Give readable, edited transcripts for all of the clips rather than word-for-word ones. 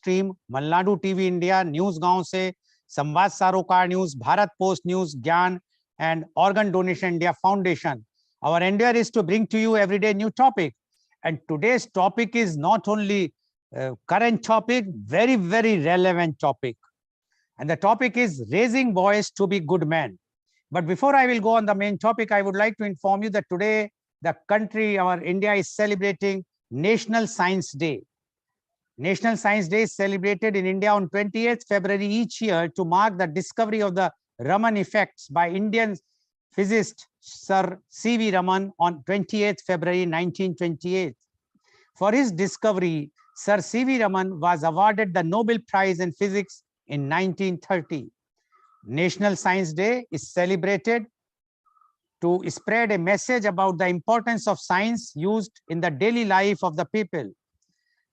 Stream Malenadu TV India, news गांव से, संवाद सारोकार न्यूज, भारत पोस्ट न्यूज, ज्ञान and Organ Donation India Foundation. Our endeavor is to bring to you every day new topic. And today's topic is not only current topic, very, very relevant topic. And the topic is raising boys to be good men. But before I will go on the main topic, I would like to inform you that today the country, our India, is celebrating National Science Day. National Science Day is celebrated in India on 28th February each year to mark the discovery of the Raman effects by Indian physicist Sir C.V. Raman on 28th February 1928. For his discovery, Sir C.V. Raman was awarded the Nobel Prize in Physics in 1930. National Science Day is celebrated to spread a message about the importance of science used in the daily life of the people,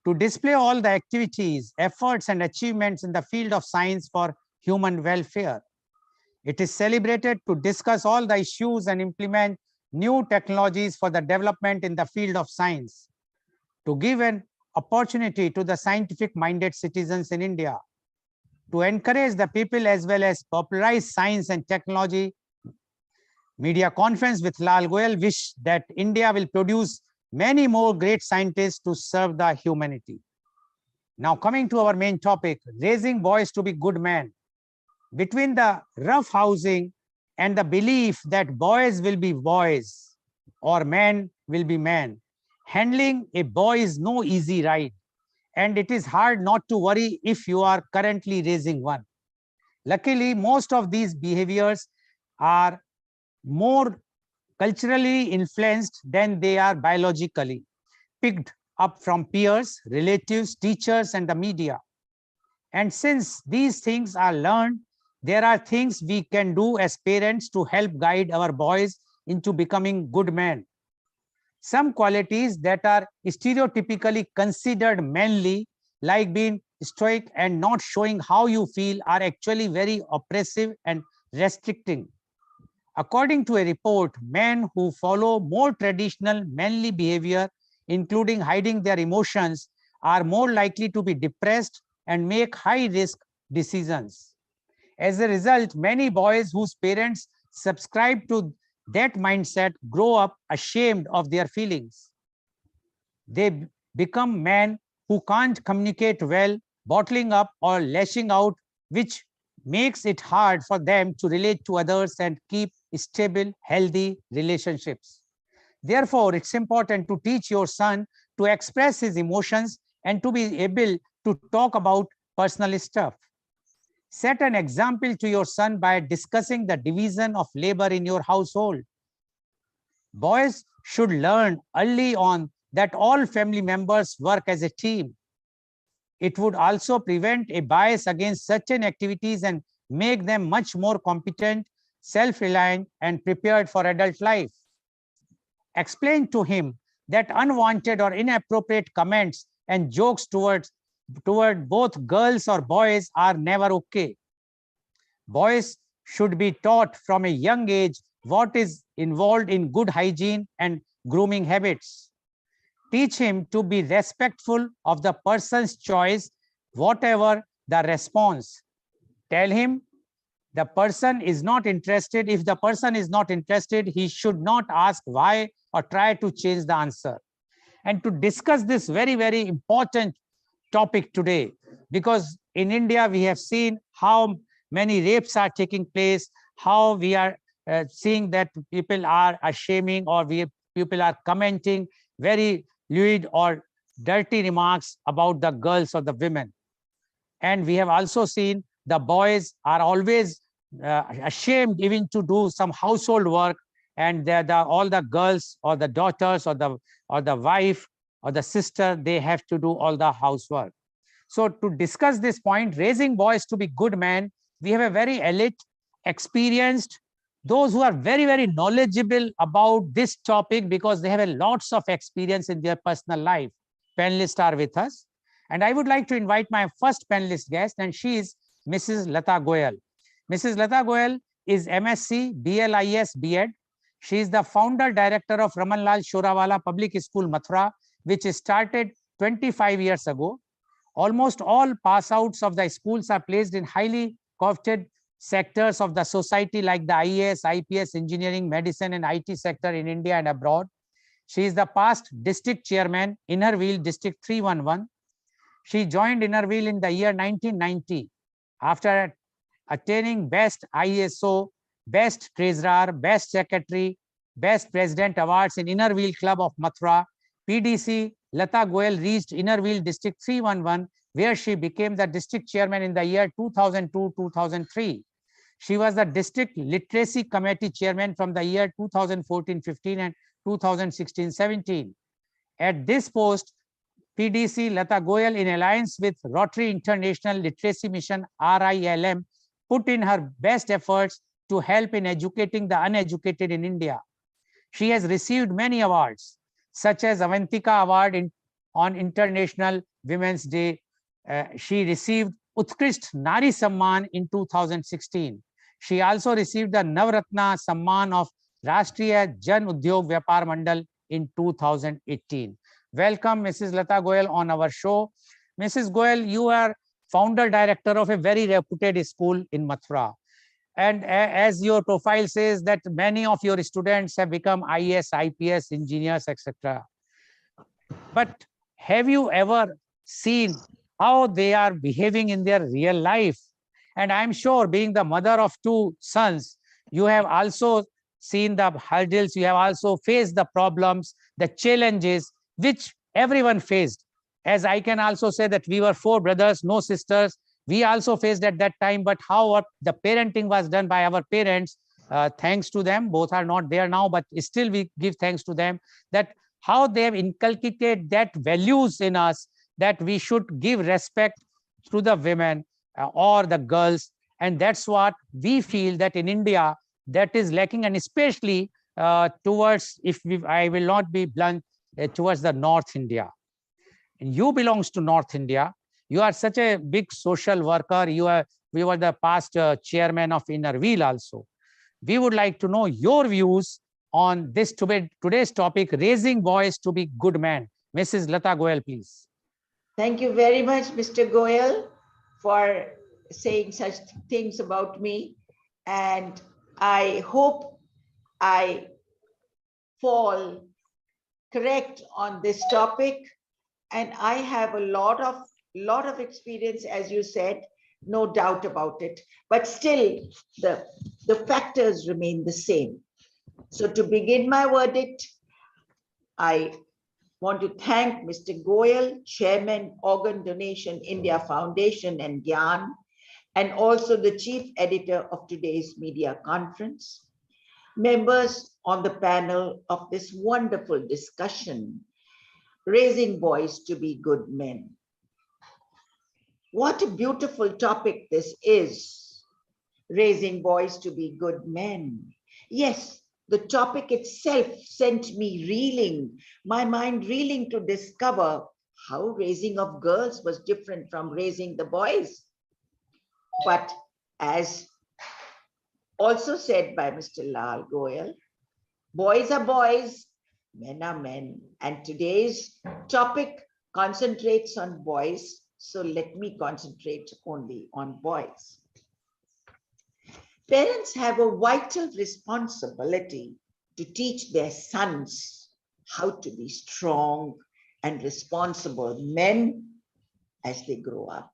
to display all the activities, efforts, and achievements in the field of science for human welfare. It is celebrated to discuss all the issues and implement new technologies for the development in the field of science, to give an opportunity to the scientific-minded citizens in India, to encourage the people as well as popularize science and technology. Media conference with Lal Goel wish that India will produce many more great scientists to serve the humanity. Now coming to our main topic, raising boys to be good men. Between the rough housing and the belief that boys will be boys or men will be men, handling a boy is no easy ride, and it is hard not to worry if you are currently raising one. Luckily, most of these behaviors are more culturally influenced than they are biologically, picked up from peers, relatives, teachers, and the media. And since these things are learned, there are things we can do as parents to help guide our boys into becoming good men. Some qualities that are stereotypically considered manly, like being stoic and not showing how you feel, are actually very oppressive and restricting. According to a report, men who follow more traditional manly behavior, including hiding their emotions, are more likely to be depressed and make high-risk decisions. As a result, many boys whose parents subscribe to that mindset grow up ashamed of their feelings. They become men who can't communicate well, bottling up or lashing out, which makes it hard for them to relate to others and keep stable, healthy relationships. Therefore, it's important to teach your son to express his emotions and to be able to talk about personal stuff. Set an example to your son by discussing the division of labor in your household. Boys should learn early on that all family members work as a team. It would also prevent a bias against certain activities and make them much more competent, self-reliant, and prepared for adult life. Explain to him that unwanted or inappropriate comments and jokes toward both girls or boys are never okay. Boys should be taught from a young age what is involved in good hygiene and grooming habits. Teach him to be respectful of the person's choice, whatever the response. Tell him the person is not interested. If the person is not interested, he should not ask why or try to change the answer. And to discuss this very, very important topic today, because in India we have seen how many rapes are taking place, how we are seeing that people are shaming or people are commenting very lewd or dirty remarks about the girls or the women. And we have also seen the boys are always ashamed even to do some household work, and all the girls or the daughters or the wife or the sister, they have to do all the housework. So to discuss this point, raising boys to be good men, we have a very elite, experienced, those who are very, very knowledgeable about this topic because they have a lots of experience in their personal life. Panelists are with us. And I would like to invite my first panelist guest, and she is Mrs. Lata Goel. Mrs. Lata Goel is MSc, BLIS, B.Ed. She is the founder director of Ramanlal Shorawala Public School, Mathura, which started 25 years ago. Almost all pass outs of the schools are placed in highly coveted sectors of the society like the IAS, IPS, engineering, medicine, and IT sector in India and abroad. She is the past district chairman, Innerville District 311. She joined Innerville in the year 1990 after attaining Best ISO, Best Treasurer, Best Secretary, Best President awards in Innerville Club of Mathura. PDC Lata Goel reached Innerville District 311, where she became the district chairman in the year 2002-2003. She was the district literacy committee chairman from the year 2014-15 and 2016-17. At this post, PDC Lata Goel, in alliance with Rotary International Literacy Mission RILM, put in her best efforts to help in educating the uneducated in India. She has received many awards, such as Avantika Award on International Women's Day. She received Utkrisht Nari Samman in 2016. She also received the Navratna Samman of Rashtriya Jan Udyog Vyapar Mandal in 2018. Welcome, Mrs. Lata Goel, on our show. Mrs. Goel, you are founder director of a very reputed school in Mathura. And as your profile says, that many of your students have become IAS, IPS, engineers, etc. But have you ever seen how they are behaving in their real life? And I'm sure, being the mother of two sons, you have also seen the hurdles, you have also faced the problems, the challenges which everyone faced. As I can also say that we were 4 brothers, no sisters. We also faced at that time, but how the parenting was done by our parents, thanks to them. Both are not there now, but still we give thanks to them, that how they have inculcated that values in us, that we should give respect to the women or the girls. And that's what we feel that in India, that is lacking, and especially towards, I will not be blunt, towards the North India. And you belongs to North India. You are such a big social worker. We were the past chairman of Innerville also. We would like to know your views on this today's topic, raising boys to be good men. Mrs. Lata Goel, please. Thank you very much, Mr. Goel, for saying such things about me. And I hope I fall correct on this topic. And I have a lot of experience, as you said, no doubt about it. But still, the factors remain the same. So to begin my verdict, I want to thank Mr. Goel, Chairman, Organ Donation India Foundation and Gyan, and also the Chief Editor of today's media conference, members on the panel of this wonderful discussion, raising boys to be good men. What a beautiful topic this is, raising boys to be good men. Yes, the topic itself sent me reeling, my mind reeling, to discover how raising of girls was different from raising the boys. But as also said by Mr. Lal Goel, boys are boys, men are men. And today's topic concentrates on boys, so let me concentrate only on boys. Parents have a vital responsibility to teach their sons how to be strong and responsible men as they grow up.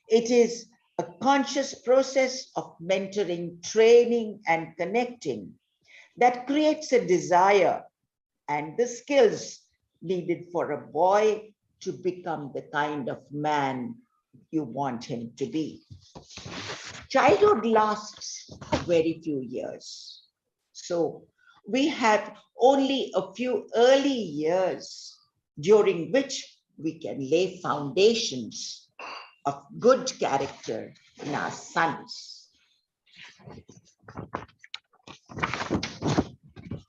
It is a conscious process of mentoring, training, and connecting that creates a desire and the skills needed for a boy to become the kind of man you want him to be. Childhood lasts very few years. So we have only a few early years during which we can lay foundations of good character in our sons.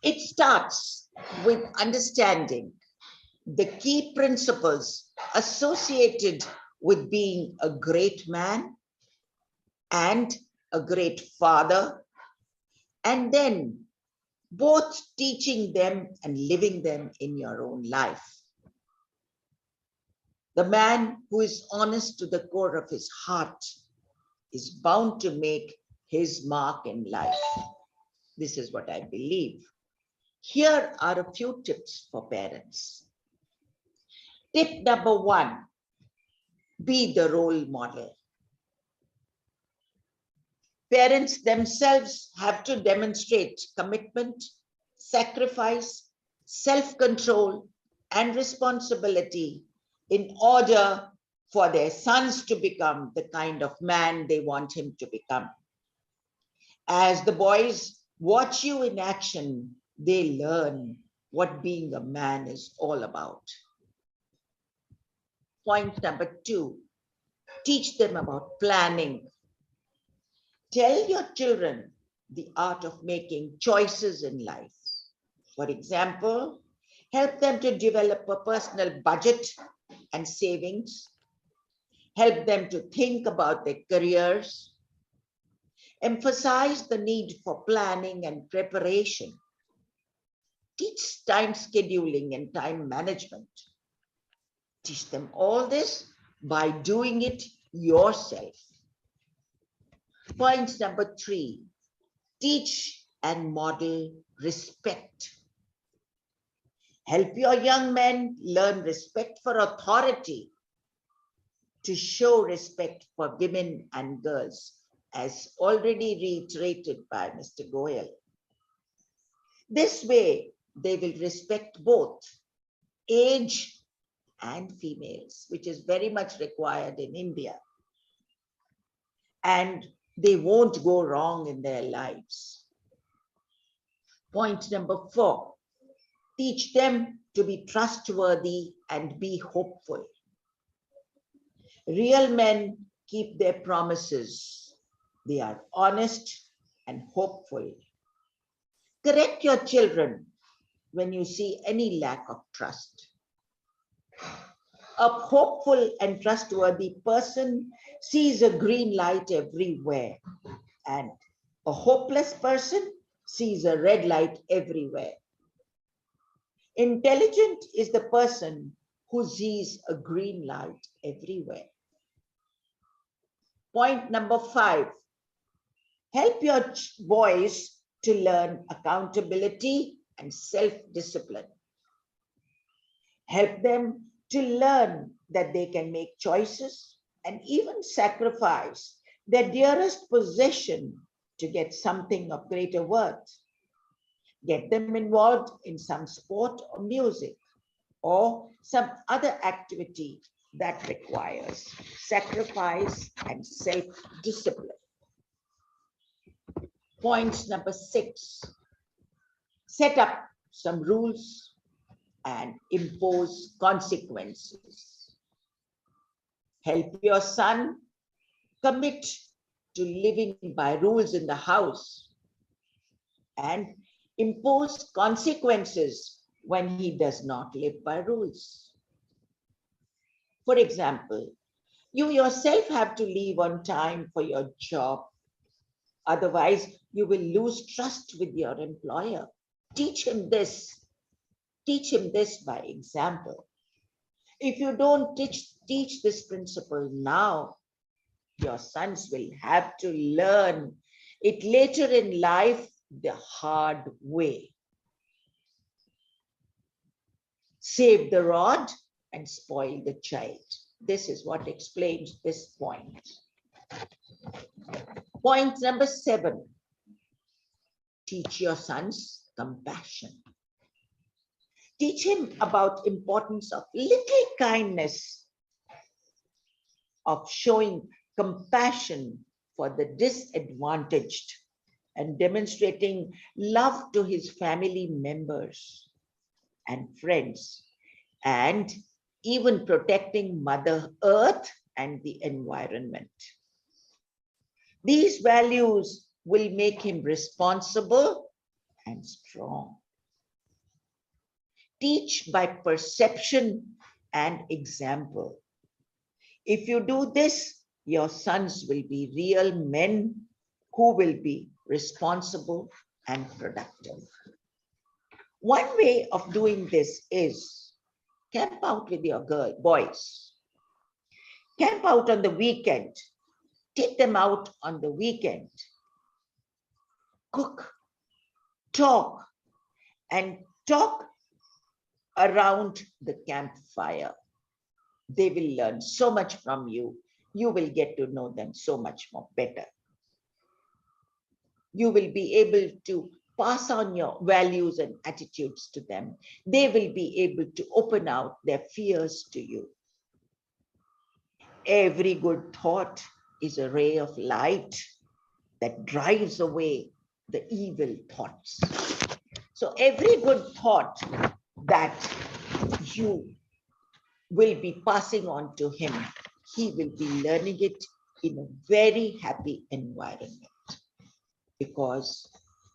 It starts with understanding the key principles associated with being a great man and a great father, and then both teaching them and living them in your own life. The man who is honest to the core of his heart is bound to make his mark in life. This is what I believe. Here are a few tips for parents. Tip number 1, be the role model. Parents themselves have to demonstrate commitment, sacrifice, self-control, and responsibility in order for their sons to become the kind of man they want him to become. As the boys watch you in action, they learn what being a man is all about. Point number 2, teach them about planning. Tell your children the art of making choices in life. For example, help them to develop a personal budget and savings. Help them to think about their careers. Emphasize the need for planning and preparation. Teach time scheduling and time management. Teach them all this by doing it yourself. Point number 3, teach and model respect. Help your young men learn respect for authority, to show respect for women and girls, as already reiterated by Mr. Goel. This way, they will respect both age and females, which is very much required in India. And they won't go wrong in their lives. Point number 4, teach them to be trustworthy and be hopeful. Real men keep their promises. They are honest and hopeful. Correct your children when you see any lack of trust. A hopeful and trustworthy person sees a green light everywhere, and a hopeless person sees a red light everywhere. Intelligent is the person who sees a green light everywhere. Point number 5, help your boys to learn accountability and self-discipline. Help them to learn that they can make choices and even sacrifice their dearest possession to get something of greater worth. Get them involved in some sport or music or some other activity that requires sacrifice and self-discipline. Point number 6, set up some rules and impose consequences. Help your son commit to living by rules in the house and impose consequences when he does not live by rules. For example, you yourself have to leave on time for your job. Otherwise, you will lose trust with your employer. Teach him this. Teach him this by example. If you don't teach this principle now, your sons will have to learn it later in life the hard way. Save the rod and spoil the child. This is what explains this point. Point number 7, teach your sons compassion. Teach him about importance of little kindness, of showing compassion for the disadvantaged and demonstrating love to his family members and friends, and even protecting Mother Earth and the environment. These values will make him responsible and strong. Teach by perception and example. If you do this, your sons will be real men who will be responsible and productive. One way of doing this is camp out with your boys. Camp out on the weekend. Take them out on the weekend. Cook, talk, and talk around the campfire. They will learn so much from you. You will get to know them so much more better. You will be able to pass on your values and attitudes to them. They will be able to open out their fears to you. Every good thought is a ray of light that drives away the evil thoughts. So every good thought that you will be passing on to him, he will be learning it in a very happy environment. Because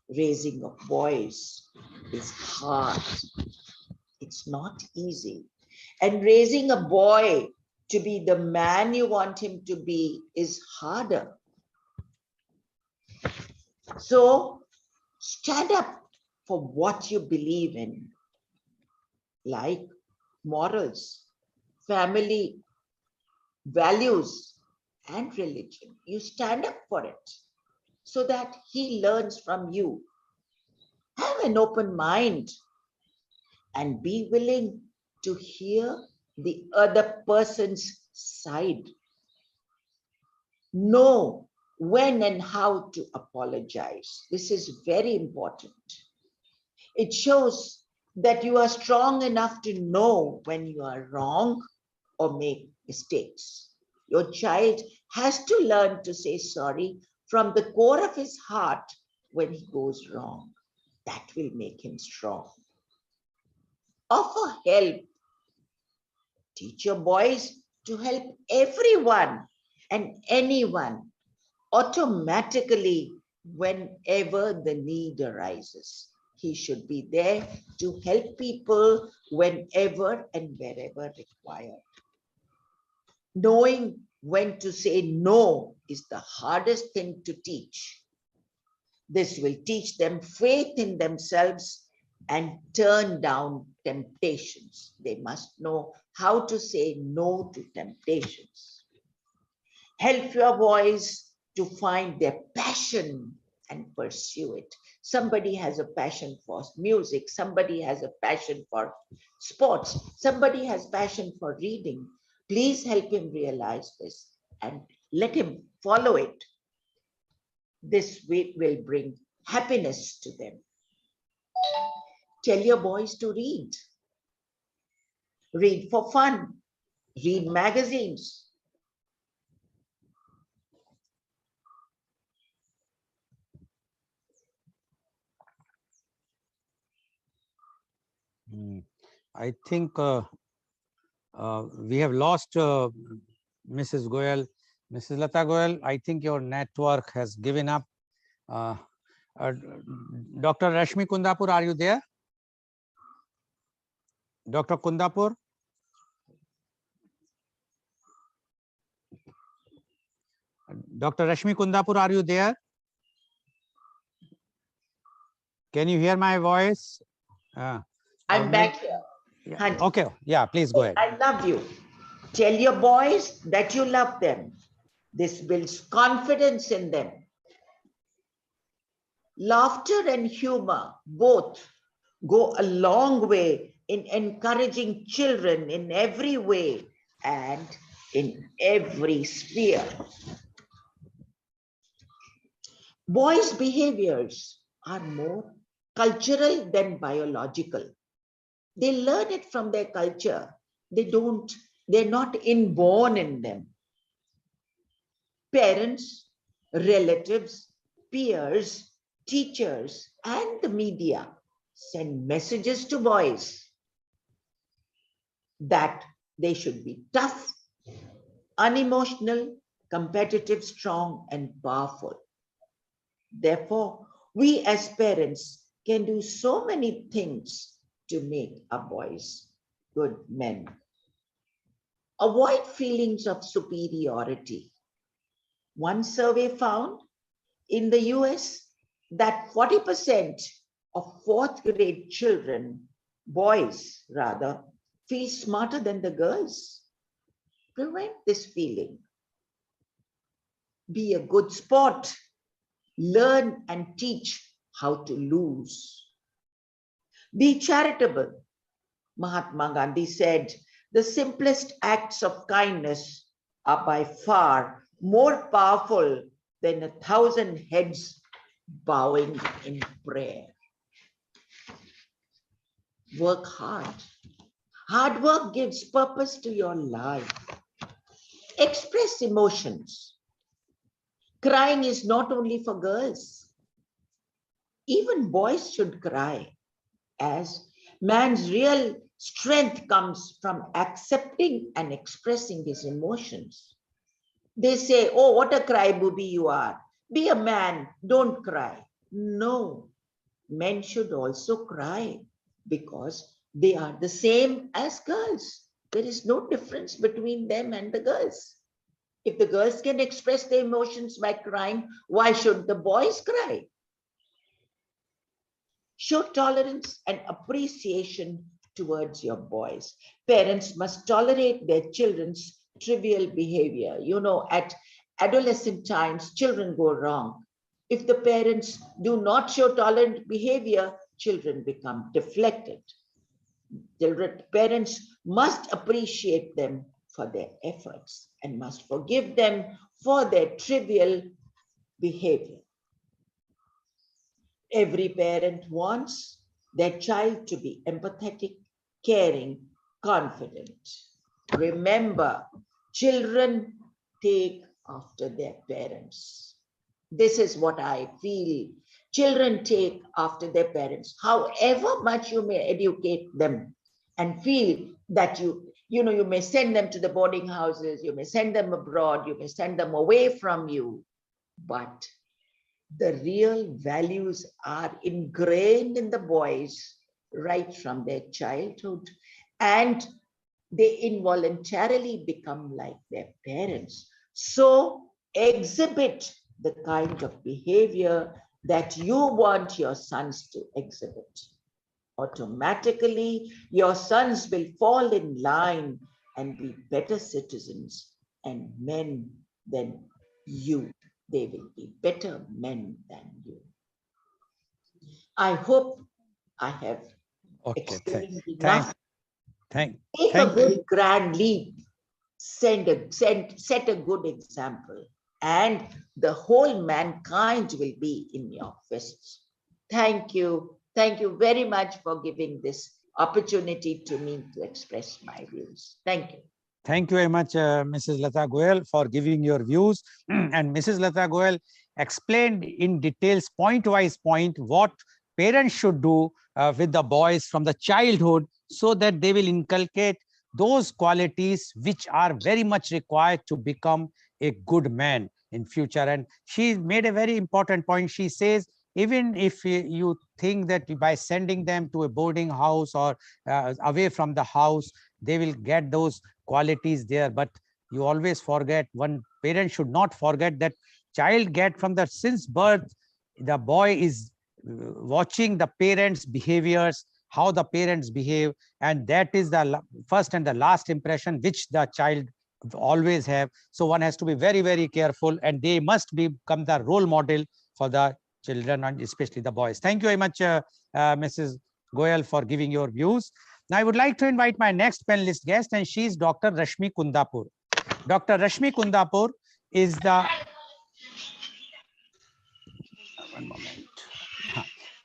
raising of boys is hard. It's not easy. And raising a boy to be the man you want him to be is harder. So stand up for what you believe in, like morals, family, values, and religion. You stand up for it so that he learns from you. Have an open mind and be willing to hear the other person's side. Know when and how to apologize. This is very important. It shows that you are strong enough to know when you are wrong or make mistakes. Your child has to learn to say sorry from the core of his heart when he goes wrong. That will make him strong. Offer help. Teach your boys to help everyone and anyone automatically whenever the need arises. He should be there to help people whenever and wherever required. Knowing when to say no is the hardest thing to teach. This will teach them faith in themselves and turn down temptations. They must know how to say no to temptations. Help your boys to find their passion and pursue it. Somebody has a passion for music, somebody has a passion for sports, somebody has passion for reading. Please help him realize this and let him follow it. This will bring happiness to them. Tell your boys to read. Read for fun. Read magazines. I think we have lost Mrs. Goel. Mrs. Lata Goel, I think your network has given up. Dr. Rashmi Kundapur, are you there? Dr. Kundapur? Dr. Rashmi Kundapur, are you there? Can you hear my voice? I'm back here. Yeah. Okay, yeah, please go ahead. I love you. Tell your boys that you love them. This builds confidence in them. Laughter and humor both go a long way in encouraging children in every way and in every sphere. Boys' behaviors are more cultural than biological. They learn it from their culture. They're not inborn in them. Parents, relatives, peers, teachers, and the media send messages to boys that they should be tough, unemotional, competitive, strong, and powerful. Therefore, we as parents can do so many things to make our boys good men. Avoid feelings of superiority. One survey found in the US that 40% of fourth grade children, boys rather, feel smarter than the girls. prevent this feeling. Be a good sport. Learn and teach how to lose. Be charitable. Mahatma Gandhi said, the simplest acts of kindness are by far more powerful than 1,000 heads bowing in prayer. Work hard. Hard work gives purpose to your life. Express emotions. Crying is not only for girls. Even boys should cry, as man's real strength comes from accepting and expressing his emotions. They say, oh, what a crybaby you are. Be a man, don't cry. No, men should also cry because they are the same as girls. There is no difference between them and the girls. If the girls can express their emotions by crying, why should the boys cry? Show tolerance and appreciation towards your boys. Parents must tolerate their children's trivial behavior. You know, at adolescent times, children go wrong. If the parents do not show tolerant behavior, children become deflected. The parents must appreciate them for their efforts and must forgive them for their trivial behavior. Every parent wants their child to be empathetic, caring, confident. Remember, children take after their parents. This is what I feel. Children take after their parents. However much you may educate them and feel that you may send them to the boarding houses, you may send them abroad, you may send them away from you, but the real values are ingrained in the boys right from their childhood, and they involuntarily become like their parents. So exhibit the kind of behavior that you want your sons to exhibit. Automatically, your sons will fall in line and be better citizens and men than you. They will be better men than you. I hope I have explained enough. Take a good grand leap, set a good example, and the whole mankind will be in your fists. Thank you. Thank you very much for giving this opportunity to me to express my views. Thank you. Thank you very much, Mrs. Lata Goel, for giving your views. And Mrs. Lata Goel explained in details, point-wise point, what parents should do with the boys from the childhood, so that they will inculcate those qualities which are very much required to become a good man in future. And she made a very important point. She says, even if you think that by sending them to a boarding house or away from the house, they will get those qualities there, but you always forget, one parent should not forget that child get from the since birth, the boy is watching the parents' behaviors, how the parents behave, and that is the first and the last impression which the child always have. So one has to be very, very careful, and they must become the role model for the children, and especially the boys. Thank you very much, Mrs. Goel, for giving your views. Now I would like to invite my next panelist guest, and she is Dr. Rashmi Kundapur. Dr. Rashmi Kundapur is the one moment.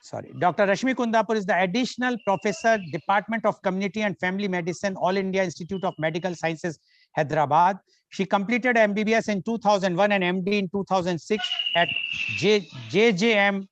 Sorry. Dr. Rashmi Kundapur is the additional professor, Department of Community and Family Medicine, All India Institute of Medical Sciences, Hyderabad. She completed MBBS in 2001 and MD in 2006 at JJM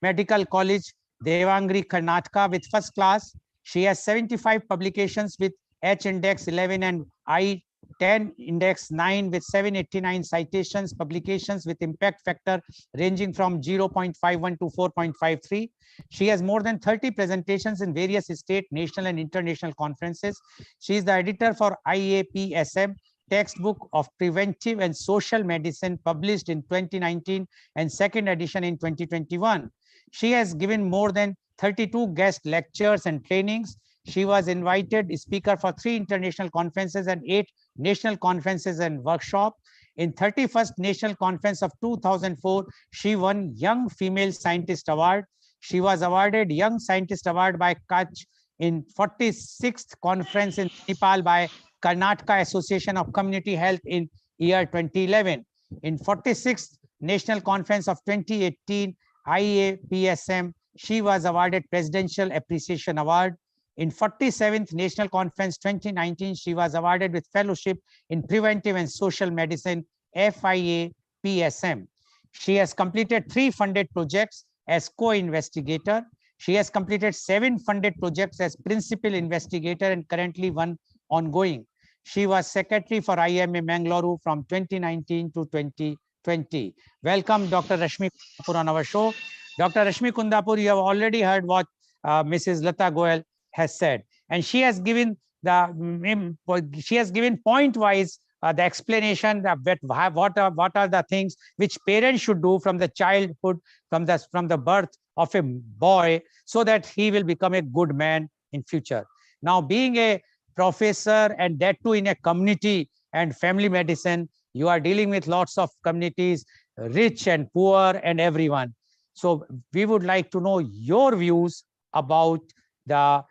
Medical College, Devangri, Karnataka, with first class. She has 75 publications with H index 11 and I-10 index 9 with 789 citations, publications with impact factor ranging from 0.51 to 4.53. She has more than 30 presentations in various state, national and international conferences. She is the editor for IAPSM, textbook of preventive and social medicine, published in 2019 and second edition in 2021. She has given more than 32 guest lectures and trainings. She was invited speaker for 3 international conferences and 8 national conferences and workshops. In 31st National Conference of 2004, she won Young Female Scientist Award. She was awarded Young Scientist Award by Kutch in 46th Conference in Nepal by Karnataka Association of Community Health in year 2011. In 46th National Conference of 2018, IAPSM, she was awarded Presidential Appreciation Award. In 47th National Conference 2019, she was awarded with Fellowship in Preventive and Social Medicine, FIA PSM. She has completed 3 funded projects as co-investigator. She has completed 7 funded projects as principal investigator and currently 1 ongoing. She was secretary for IMA Mangaluru from 2019 to 2020. Welcome, Dr. Rashmi Kundapur on our show. Dr. Rashmi Kundapur, you have already heard what Mrs. Lata Goel has said, and she has given point wise the explanation that what are the things which parents should do from the childhood, from the birth of a boy, so that he will become a good man in future. Now, being a professor, and that too in a community and family medicine, you are dealing with lots of communities, rich and poor and everyone. So we would like to know your views about the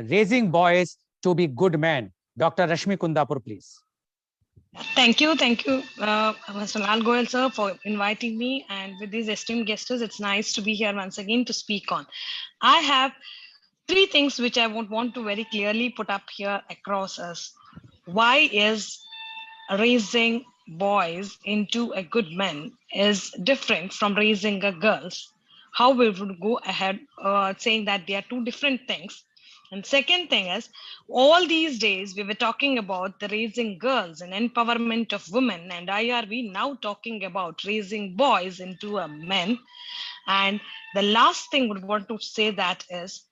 raising boys to be good men. Dr. Rashmi Kundapur, please. Thank you, Mr. Lal Goel, sir, for inviting me. And with these esteemed guests, it's nice to be here once again to speak on. I have 3 things which I would want to very clearly put up here across us. Why is raising boys into a good man is different from raising a girls? How we would go ahead saying that they are 2 different things. And second thing is, all these days we were talking about the raising girls and empowerment of women, and are we now talking about raising boys into a men? And the last thing would want to say that is,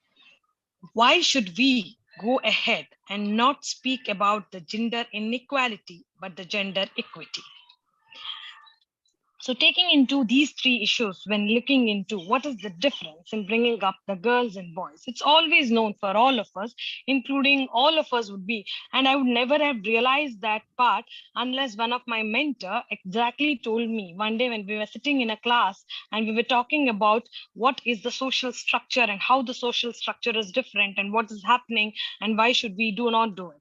why should we go ahead and not speak about the gender inequality, but the gender equity? So taking into these 3 issues, when looking into what is the difference in bringing up the girls and boys, it's always known for all of us, including all of us would be, and I would never have realized that part unless one of my mentor exactly told me one day when we were sitting in a class and we were talking about what is the social structure and how the social structure is different and what is happening and why should we do not do it.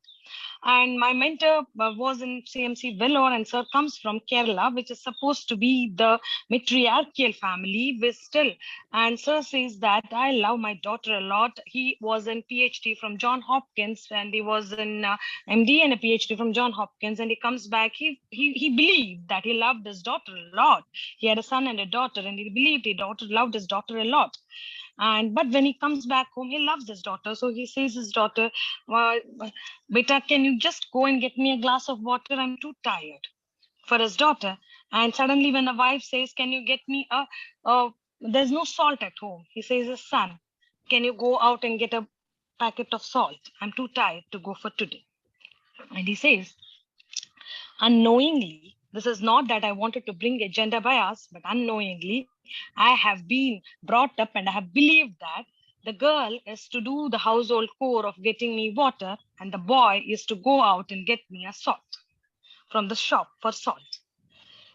And my mentor was in CMC Vellore, and sir comes from Kerala, which is supposed to be the matriarchal family, but still. And sir says that I love my daughter a lot. He was in PhD from John Hopkins, and he was in MD and a PhD from John Hopkins. And he comes back. He believed that he loved his daughter a lot. He had a son and a daughter, and he believed his daughter loved his daughter a lot. But when he comes back home, he loves his daughter. So he says his daughter, beta, can you just go and get me a glass of water? I'm too tired. For his daughter. And suddenly when the wife says, can you get me there's no salt at home. He says, his son, can you go out and get a packet of salt? I'm too tired to go for today. And he says, unknowingly, this is not that I wanted to bring a gender bias, but unknowingly, I have been brought up and I have believed that the girl is to do the household chore of getting me water, and the boy is to go out and get me a salt from the shop for salt.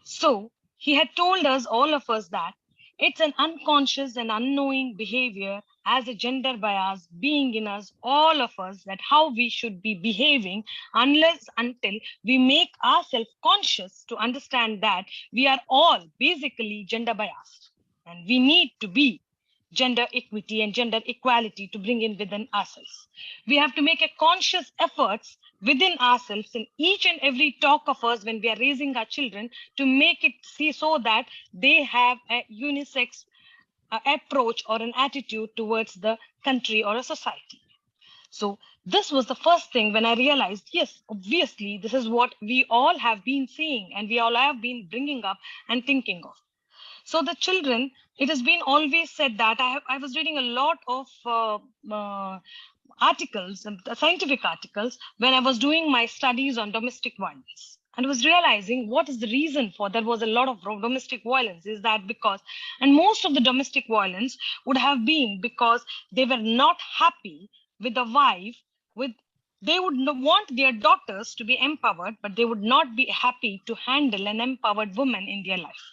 So he had told us, all of us, that it's an unconscious and unknowing behavior as a gender bias being in us, all of us, that how we should be behaving until we make ourselves conscious to understand that we are all basically gender biased and we need to be gender equity and gender equality to bring in within ourselves. We have to make a conscious efforts within ourselves in each and every talk of us when we are raising our children to make it see so that they have a unisex approach or an attitude towards the country or a society. So this was the first thing when I realized, yes, obviously, this is what we all have been seeing and we all have been bringing up and thinking of. So the children, it has been always said that I was reading a lot of articles, scientific articles, when I was doing my studies on domestic violence. And I was realizing what is the reason for there was a lot of domestic violence is that because, and most of the domestic violence would have been because they were not happy with a wife, with they would want their daughters to be empowered, but they would not be happy to handle an empowered woman in their life.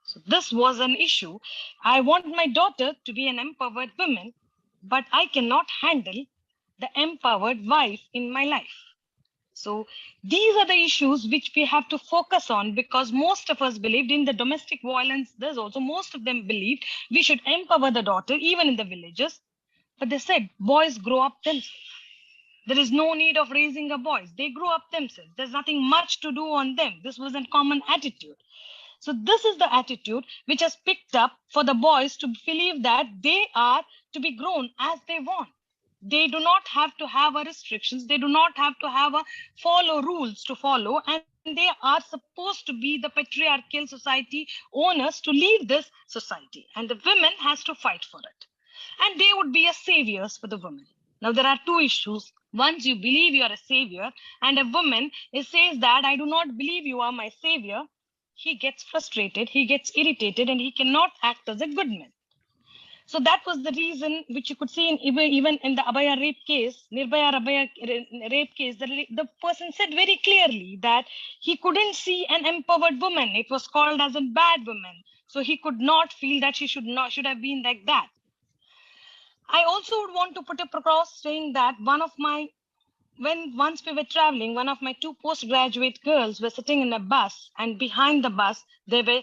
So this was an issue. I want my daughter to be an empowered woman, but I cannot handle the empowered wife in my life. So these are the issues which we have to focus on, because most of us believed in the domestic violence. There's also most of them believed we should empower the daughter, even in the villages. But they said boys grow up themselves. There is no need of raising a boys. They grow up themselves. There's nothing much to do on them. This was a common attitude. So this is the attitude which has picked up for the boys to believe that they are to be grown as they want. They do not have to have a restrictions. They do not have to have a follow rules to follow, and they are supposed to be the patriarchal society owners to lead this society, and the women has to fight for it, and they would be a saviors for the women. Now there are two issues. Once you believe you are a savior, and a woman says that I do not believe you are my savior, he gets frustrated, he gets irritated, and he cannot act as a good man. So that was the reason which you could see in even in the Abhaya rape case, Nirbhaya Abhaya rape case, the person said very clearly that he couldn't see an empowered woman. It was called as a bad woman. So he could not feel that she should have been like that. I also would want to put across saying that once we were traveling, one of my two postgraduate girls were sitting in a bus, and behind the bus there were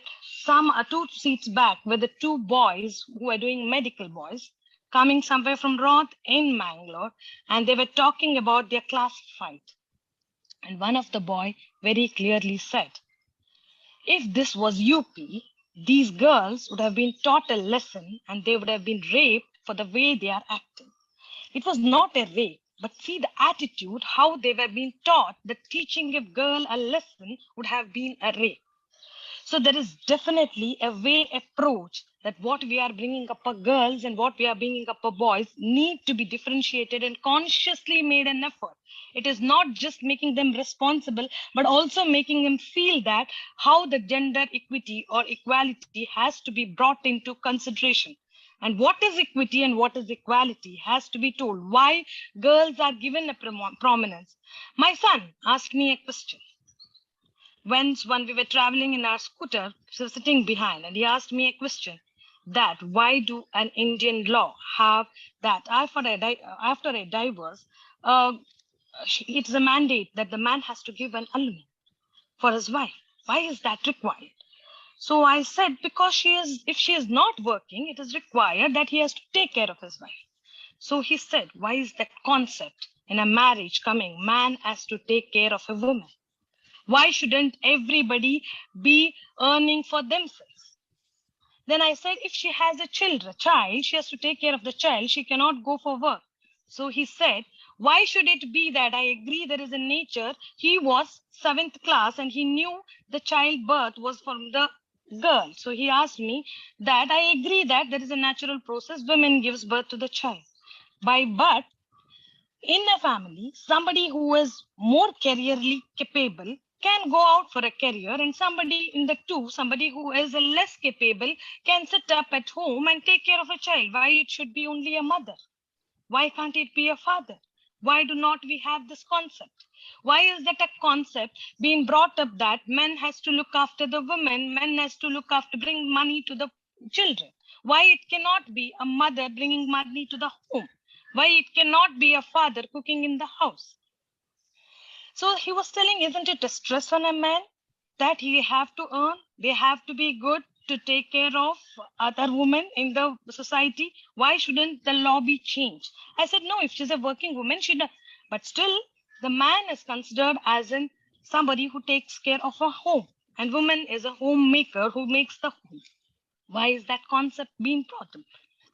two seats back were the two boys who were doing medical boys, coming somewhere from Roth in Mangalore, and they were talking about their class fight. And one of the boy very clearly said, if this was UP, these girls would have been taught a lesson and they would have been raped for the way they are acting. It was not a rape, but see the attitude, how they were being taught that teaching a girl a lesson would have been a rape. So there is definitely a way approach that what we are bringing up our girls and what we are bringing up our boys need to be differentiated and consciously made an effort. It is not just making them responsible, but also making them feel that how the gender equity or equality has to be brought into consideration. And what is equity and what is equality has to be told. Why girls are given a prominence. My son asked me a question. When we were traveling in our scooter, she was sitting behind, and he asked me a question that why do an Indian law have that after a divorce, it's a mandate that the man has to give an alimony for his wife. Why is that required? So I said, because if she is not working, it is required that he has to take care of his wife. So he said, why is that concept in a marriage coming? Man has to take care of a woman. Why shouldn't everybody be earning for themselves? Then I said, if she has a child, she has to take care of the child. She cannot go for work. So he said, why should it be that I agree there is a nature? He was 7th class and he knew the childbirth was from the girl. So he asked me that I agree that there is a natural process. Women gives birth to the child. But in a family, somebody who is more careerly capable can go out for a career, and somebody who is less capable can sit up at home and take care of a child. Why it should be only a mother? Why can't it be a father? Why do not we have this concept? Why is that a concept being brought up that men has to look after the women, men has to look after, bring money to the children? Why it cannot be a mother bringing money to the home? Why it cannot be a father cooking in the house? So he was telling, isn't it a stress on a man that he have to earn? They have to be good to take care of other women in the society. Why shouldn't the law be changed? I said, no, if she's a working woman, she does. But still, the man is considered as in somebody who takes care of a home. And woman is a homemaker who makes the home. Why is that concept being brought up?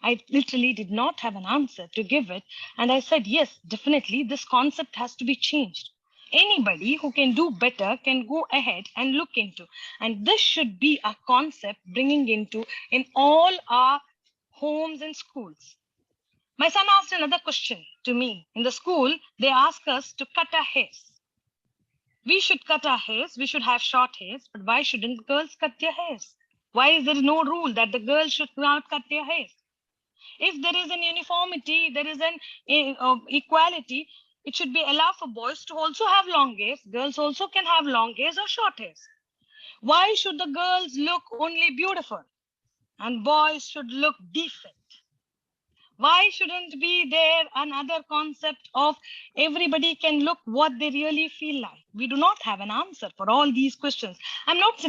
I literally did not have an answer to give it. And I said, yes, definitely, this concept has to be changed. Anybody who can do better can go ahead and look into. And this should be a concept bringing into in all our homes and schools. My son asked another question to me. In the school, they ask us to cut our hairs. We should cut our hairs. We should have short hairs. But why shouldn't girls cut their hairs? Why is there no rule that the girls should not cut their hairs? If there is an uniformity, there is an equality, it should be allowed for boys to also have long hairs. Girls also can have long hairs or short hairs. Why should the girls look only beautiful and boys should look decent? Why shouldn't be there another concept of everybody can look what they really feel like? We do not have an answer for all these questions. I'm not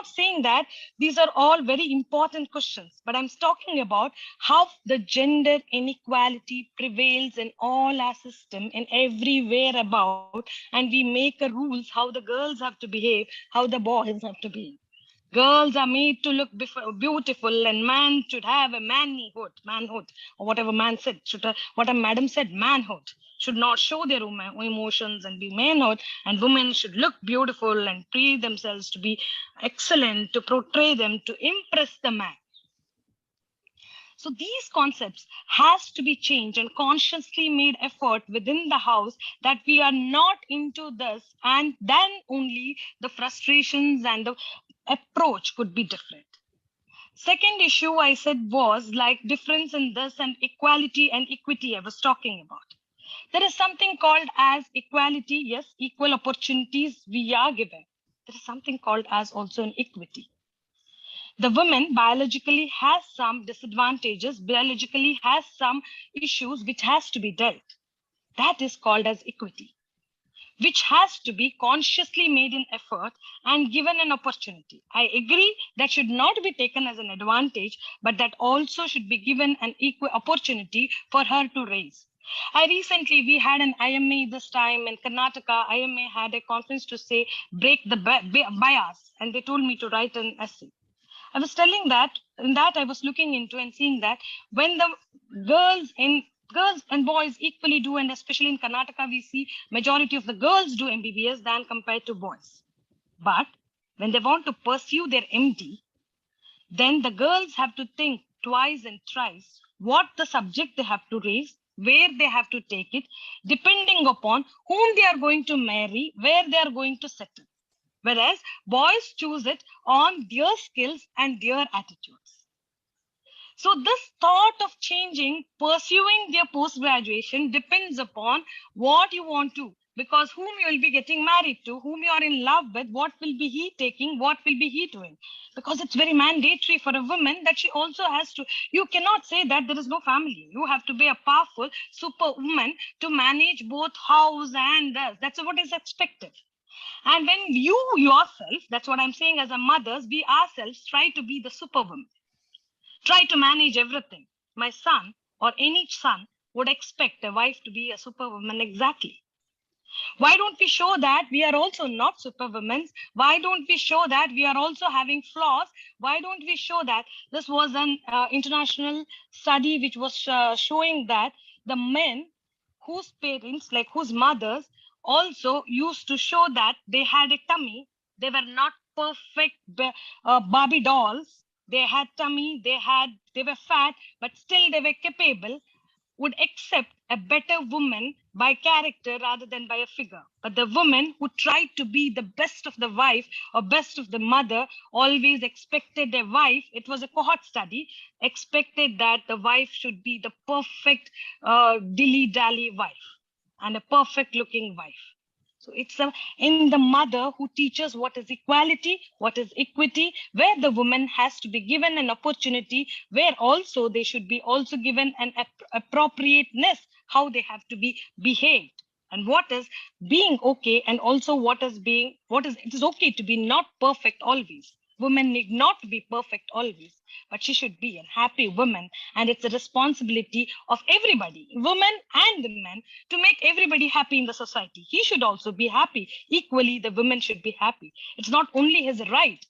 saying that these are all very important questions, but I'm talking about how the gender inequality prevails in all our system in everywhere about, and we make a rules how the girls have to behave, how the boys have to behave. Girls are made to look beautiful, and man should have a manhood, or whatever man said. What a madam said, manhood should not show their emotions and be manhood, and women should look beautiful and treat themselves to be excellent, to portray them, to impress the man. So these concepts has to be changed and consciously made effort within the house that we are not into this, and then only the frustrations and the approach could be different. Second issue I said was like difference in this and equality and equity I was talking about. There is something called as equality, yes, equal opportunities we are given. There is something called as also an equity. The woman biologically has some disadvantages, biologically has some issues which has to be dealt. That is called as equity, which has to be consciously made in effort and given an opportunity. I agree that should not be taken as an advantage, but that also should be given an equal opportunity for her to raise. We had an IMA this time in Karnataka. IMA had a conference to say, break the bias, and they told me to write an essay. I was telling that, in that I was looking into and seeing that when the girls and boys equally do, and especially in Karnataka, we see majority of the girls do MBBS than compared to boys. But when they want to pursue their MD, then the girls have to think twice and thrice what the subject they have to raise, where they have to take it, depending upon whom they are going to marry, where they are going to settle. Whereas boys choose it on their skills and their attitudes. So this thought of changing, pursuing their post-graduation depends upon what you want to, because whom you will be getting married to, whom you are in love with, what will be he taking, what will be he doing. Because it's very mandatory for a woman that she also has to, you cannot say that there is no family. You have to be a powerful superwoman to manage both house and this. That's what is expected. And when you yourself, that's what I'm saying, as a mothers, we ourselves try to be the superwoman, try to manage everything. My son or any son would expect a wife to be a superwoman exactly. Why don't we show that we are also not superwomen? Why don't we show that we are also having flaws? Why don't we show that this was an international study which was showing that the men whose parents, like whose mothers, also used to show that they had a tummy. They were not perfect Barbie dolls. They had tummy, they were fat, but still they were capable, would accept a better woman by character rather than by a figure. But the woman who tried to be the best of the wife or best of the mother always expected their wife, it was a cohort study, expected that the wife should be the perfect dilly-dally wife and a perfect looking wife. So it's in the mother who teaches what is equality, what is equity, where the woman has to be given an opportunity, where also they should be also given an appropriateness, how they have to be behaved, and what is being okay, and also it is okay to be not perfect always. Women need not be perfect always, but she should be a happy woman, and it's a responsibility of everybody, women and the men, to make everybody happy in the society. He should also be happy. Equally, the women should be happy. It's not only his right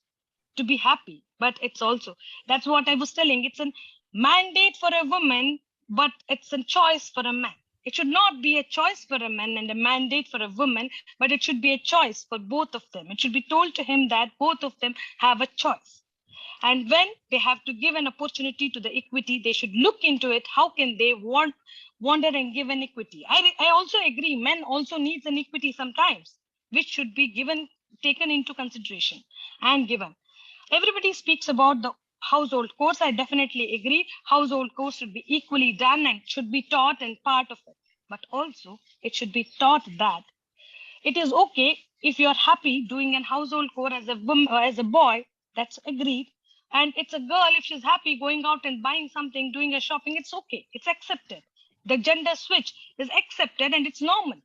to be happy, but it's also, that's what I was telling. It's a mandate for a woman, but it's a choice for a man. It should not be a choice for a man and a mandate for a woman, but it should be a choice for both of them. It should be told to him that both of them have a choice. And when they have to give an opportunity to the equity, they should look into it. How can they wander and give an equity? I also agree, men also needs an equity sometimes, which should be taken into consideration and given. Everybody speaks about the household chores, I definitely agree. Household chores should be equally done and should be taught and part of it. But also, it should be taught that it is okay if you're happy doing an household chore as a woman or as a boy, that's agreed. And it's a girl, if she's happy going out and buying something, doing a shopping, it's okay. It's accepted. The gender switch is accepted and it's normal.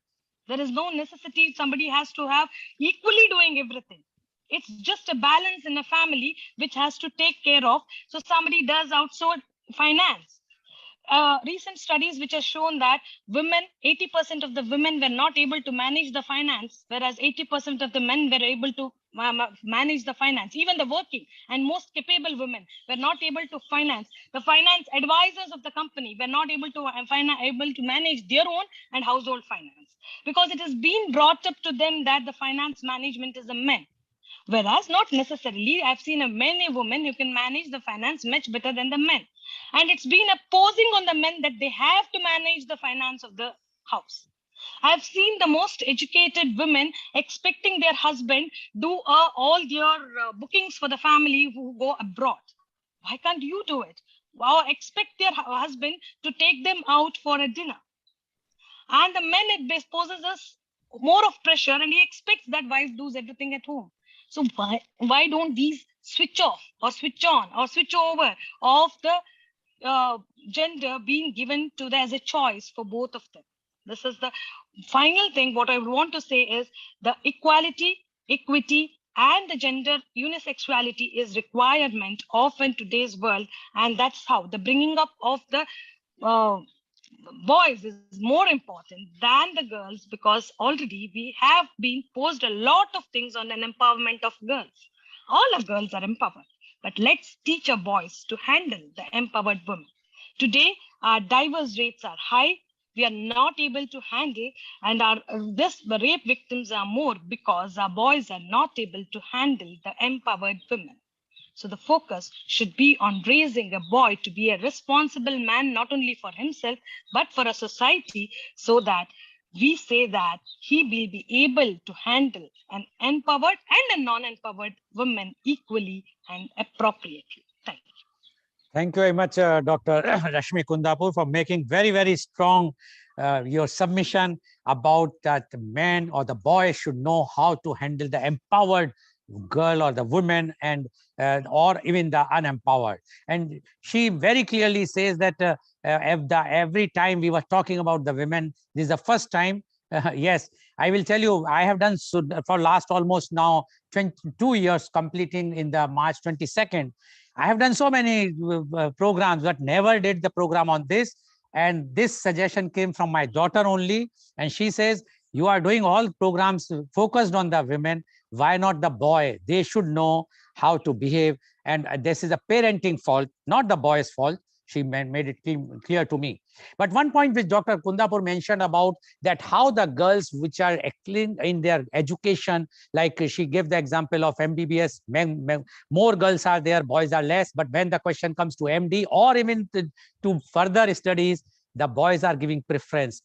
There is no necessity somebody has to have equally doing everything. It's just a balance in a family which has to take care of. So somebody does outsource finance. Recent studies which have shown that women, 80% of the women were not able to manage the finance, whereas 80% of the men were able to manage the finance. Even the working and most capable women were not able to finance. The finance advisors of the company were not able to able to manage their own and household finance, because it has been brought up to them that the finance management is a man. Whereas not necessarily, I've seen many women who can manage the finance much better than the men. And it's been opposing on the men that they have to manage the finance of the house. I've seen the most educated women expecting their husband do all their bookings for the family who go abroad. Why can't you do it? Or expect their husband to take them out for a dinner. And the men, it poses us more of pressure, and he expects that wife does everything at home. So why don't these switch off or switch on or switch over of the gender being given to as a choice for both of them? This is the final thing. What I want to say is the equality, equity, and the gender unisexuality is requirement of in today's world, and that's how the bringing up of the boys is more important than the girls, because already we have been posed a lot of things on an empowerment of girls. All of girls are empowered, but let's teach our boys to handle the empowered women. Today, our divorce rates are high. We are not able to handle, and our the rape victims are more because our boys are not able to handle the empowered women. So the focus should be on raising a boy to be a responsible man, not only for himself, but for a society, so that we say that he will be able to handle an empowered and a non-empowered woman equally and appropriately. Thank you. Thank you very much, Dr. Rashmi Kundapur, for making very, very strong your submission about that man or the boy should know how to handle the empowered girl or the woman, and or even the unempowered. And she very clearly says that every time we were talking about the women, this is the first time. Yes, I will tell you, I have done so for last almost now 22 years, completing in the March 22nd. I have done so many programs, but never did the program on this. And this suggestion came from my daughter only. And she says, you are doing all programs focused on the women. Why not the boy? They should know how to behave. And this is a parenting fault, not the boy's fault. She made it clear to me. But one point which Dr. Kundapur mentioned about that how the girls which are in their education, like she gave the example of MBBS, more girls are there, boys are less. But when the question comes to MD or even to further studies, the boys are giving preference.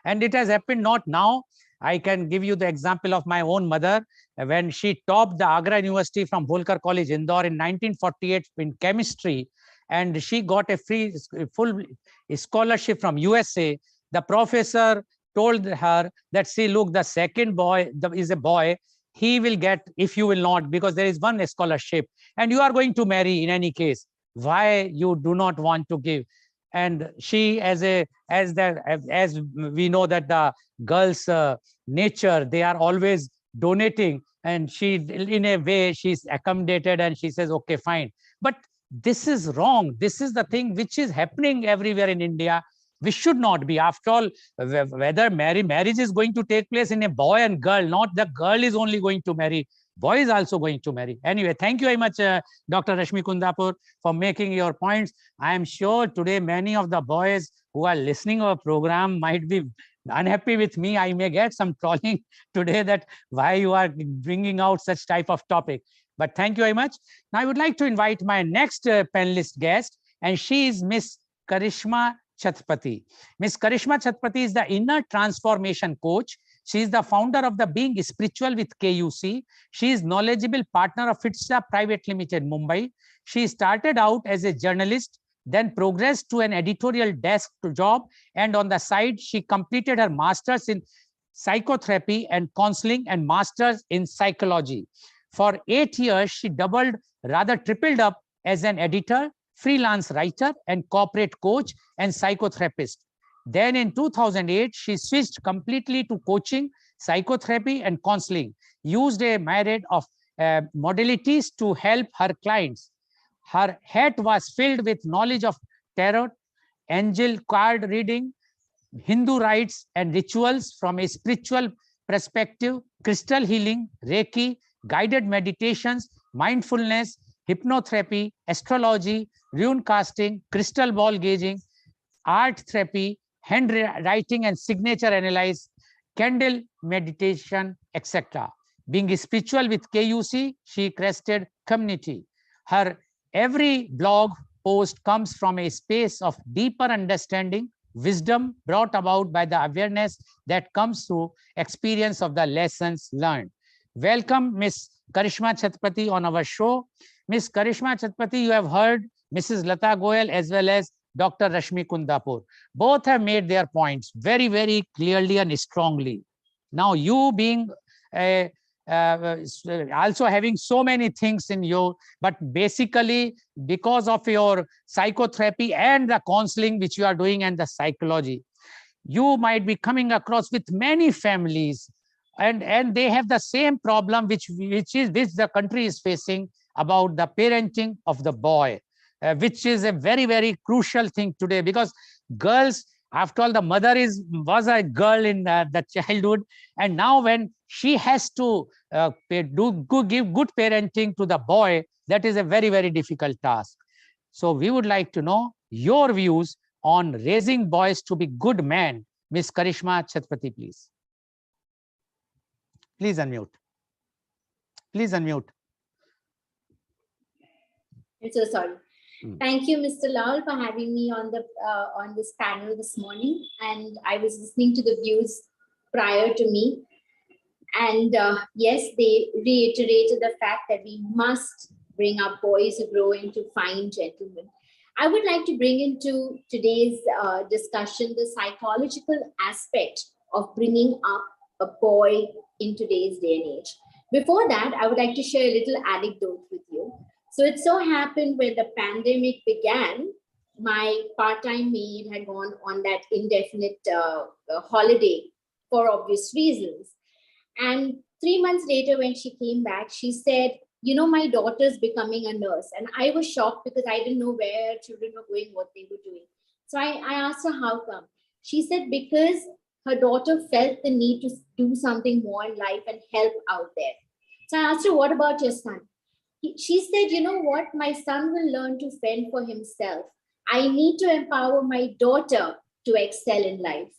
And it has happened not now. I can give you the example of my own mother. When she topped the Agra University from Holkar College, Indore in 1948 in chemistry, and she got a full scholarship from USA, the professor told her that, see, look, the second boy is a boy. He will get, if you will not, because there is one scholarship, and you are going to marry in any case. Why you do not want to give? And she, as we know that the girls' nature, they are always donating, and she, in a way, she's accommodated, and she says, okay, fine. But this is wrong. This is the thing which is happening everywhere in India. We should not be. After all, whether marriage is going to take place in a boy and girl, not the girl is only going to marry. Boy is also going to marry. Anyway, thank you very much, Dr. Rashmi Kundapur, for making your points. I am sure today many of the boys who are listening to our program might be unhappy with me. I may get some trolling today that why you are bringing out such type of topic. But thank you very much. Now I would like to invite my next panelist guest, and she is Miss Karishma Chhatrapati. Miss Karishma Chhatrapati is the inner transformation coach. She is the founder of the Being Spiritual with KUC. She is knowledgeable partner of Fitsa Private Limited, Mumbai. She started out as a journalist, then progressed to an editorial desk job, and on the side, she completed her master's in psychotherapy and counseling and master's in psychology. For 8 years, she doubled, rather tripled up as an editor, freelance writer, and corporate coach and psychotherapist. Then in 2008, she switched completely to coaching, psychotherapy, and counseling, used a myriad of modalities to help her clients. Her head was filled with knowledge of tarot, angel card reading, Hindu rites and rituals from a spiritual perspective, crystal healing, Reiki, guided meditations, mindfulness, hypnotherapy, astrology, rune casting, crystal ball gauging, art therapy, handwriting and signature analysis, candle meditation, etc. Being spiritual with KUC, she crested community. Her every blog post comes from a space of deeper understanding, wisdom brought about by the awareness that comes through experience of the lessons learned. Welcome, Ms. Karishma Chhatrapati on our show. Ms. Karishma Chhatrapati, you have heard Mrs. Lata Goel as well as Dr. Rashmi Kundapur. Both have made their points very, very clearly and strongly. Now, you being also having so many things in you, but basically because of your psychotherapy and the counseling which you are doing and the psychology, you might be coming across with many families and they have the same problem which the country is facing about the parenting of the boy, which is a very, very crucial thing today, because girls, after all, the mother was a girl in the childhood, and now when she has to give good parenting to the boy, that is a very, very difficult task. So we would like to know your views on raising boys to be good men. Ms. Karishma Chhatrapati, please. Please unmute. Please unmute. I'm so sorry. Thank you, Mr. Lal, for having me on this panel this morning. And I was listening to the views prior to me. And yes, they reiterated the fact that we must bring up boys who grow into fine gentlemen. I would like to bring into today's discussion the psychological aspect of bringing up a boy in today's day and age. Before that, I would like to share a little anecdote with you. So it so happened when the pandemic began, my part-time maid had gone on that indefinite holiday for obvious reasons. And 3 months later, when she came back, she said, you know, my daughter's becoming a nurse. And I was shocked because I didn't know where children were going, what they were doing. So I asked her, how come? She said, because her daughter felt the need to do something more in life and help out there. So I asked her, what about your son? She said, you know what? My son will learn to fend for himself. I need to empower my daughter to excel in life.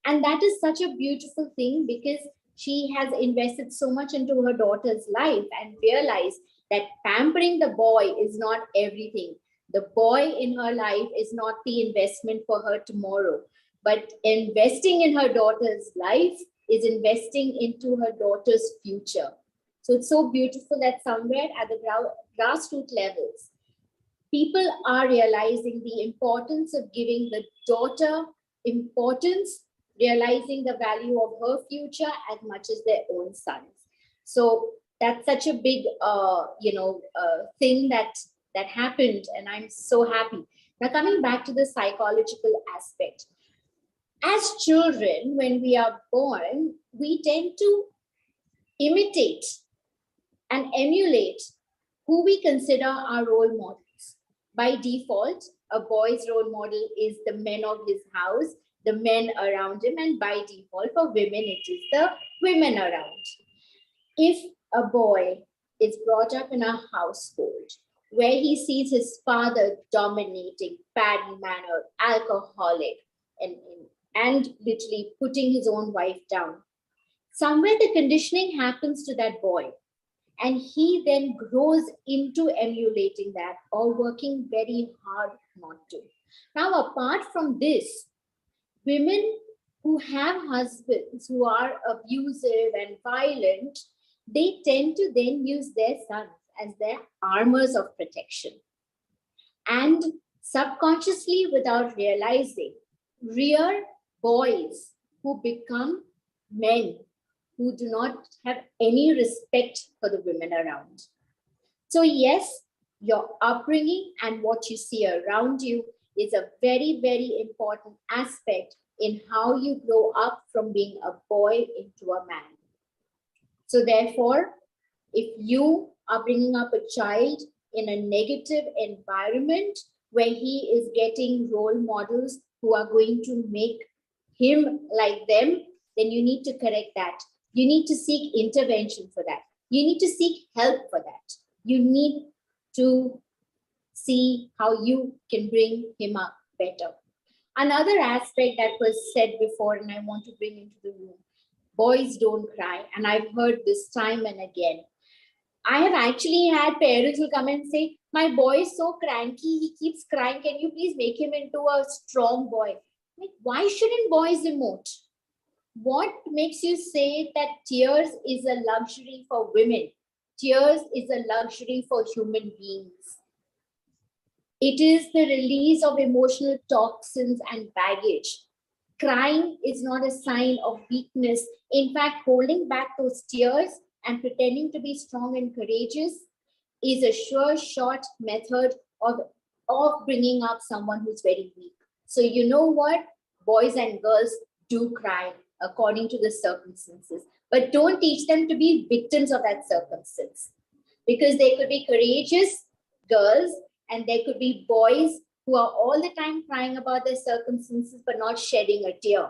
And that is such a beautiful thing, because she has invested so much into her daughter's life and realized that pampering the boy is not everything. The boy in her life is not the investment for her tomorrow, but investing in her daughter's life is investing into her daughter's future. So it's so beautiful that somewhere at the grassroots levels, people are realizing the importance of giving the daughter importance, realizing the value of her future as much as their own sons. So that's such a big, thing that happened, and I'm so happy. Now, coming back to the psychological aspect, as children, when we are born, we tend to imitate and emulate who we consider our role models. By default, a boy's role model is the men of his house, the men around him, and by default for women, it is the women around. If a boy is brought up in a household where he sees his father dominating, bad-mannered, alcoholic, and literally putting his own wife down, somewhere the conditioning happens to that boy. And he then grows into emulating that or working very hard not to. Now, apart from this, women who have husbands who are abusive and violent, they tend to then use their sons as their armors of protection. And subconsciously, without realizing, rear boys who become men who do not have any respect for the women around. So, yes, your upbringing and what you see around you is a very, very important aspect in how you grow up from being a boy into a man. So, therefore, if you are bringing up a child in a negative environment where he is getting role models who are going to make him like them, then you need to correct that. You need to seek intervention for that. You need to seek help for that. You need to see how you can bring him up better. Another aspect that was said before, and I want to bring into the room, boys don't cry. And I've heard this time and again. I have actually had parents who come and say, my boy is so cranky, he keeps crying. Can you please make him into a strong boy? Like, why shouldn't boys emote? What makes you say that tears is a luxury for women? Tears is a luxury for human beings. It is the release of emotional toxins and baggage. Crying is not a sign of weakness. In fact, holding back those tears and pretending to be strong and courageous is a sure shot method of bringing up someone who's very weak. So you know what? Boys and girls do cry according to the circumstances, but don't teach them to be victims of that circumstance, because they could be courageous girls and there could be boys who are all the time crying about their circumstances but not shedding a tear.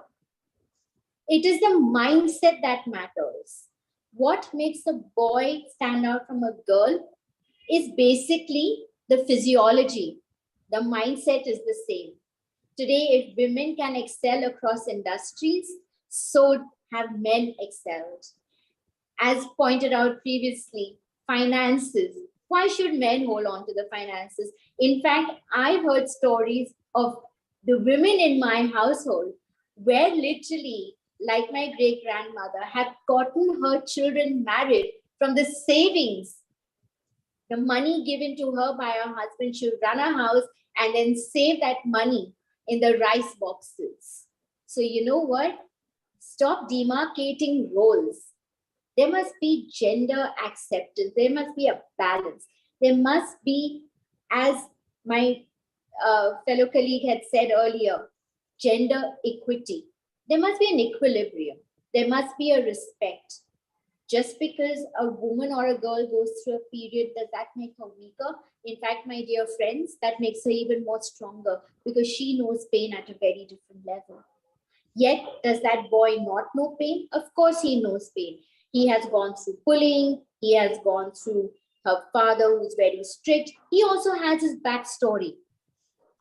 It is the mindset that matters. What makes a boy stand out from a girl is basically the physiology. The mindset is the same. Today, if women can excel across industries, so have men excelled. As pointed out previously, finances. Why should men hold on to the finances? In fact, I've heard stories of the women in my household where literally, like my great grandmother, had gotten her children married from the savings, the money given to her by her husband. She would run a house and then save that money in the rice boxes. So you know what? Stop demarcating roles. There must be gender acceptance. There must be a balance. There must be, as my fellow colleague had said earlier, gender equity. There must be an equilibrium. There must be a respect. Just because a woman or a girl goes through a period, does that make her weaker? In fact, my dear friends, that makes her even more stronger because she knows pain at a very different level. Yet, does that boy not know pain? Of course, he knows pain. He has gone through bullying. He has gone through her father who's very strict. He also has his backstory.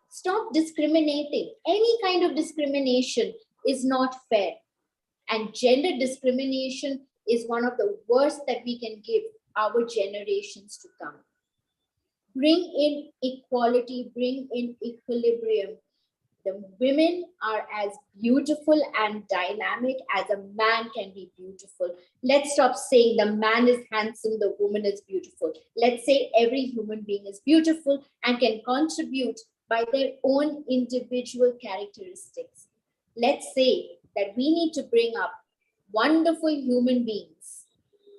Stop discriminating. Any kind of discrimination is not fair. And gender discrimination is one of the worst that we can give our generations to come. Bring in equality, bring in equilibrium. The women are as beautiful and dynamic as a man can be beautiful. Let's stop saying the man is handsome, the woman is beautiful. Let's say every human being is beautiful and can contribute by their own individual characteristics. Let's say that we need to bring up wonderful human beings,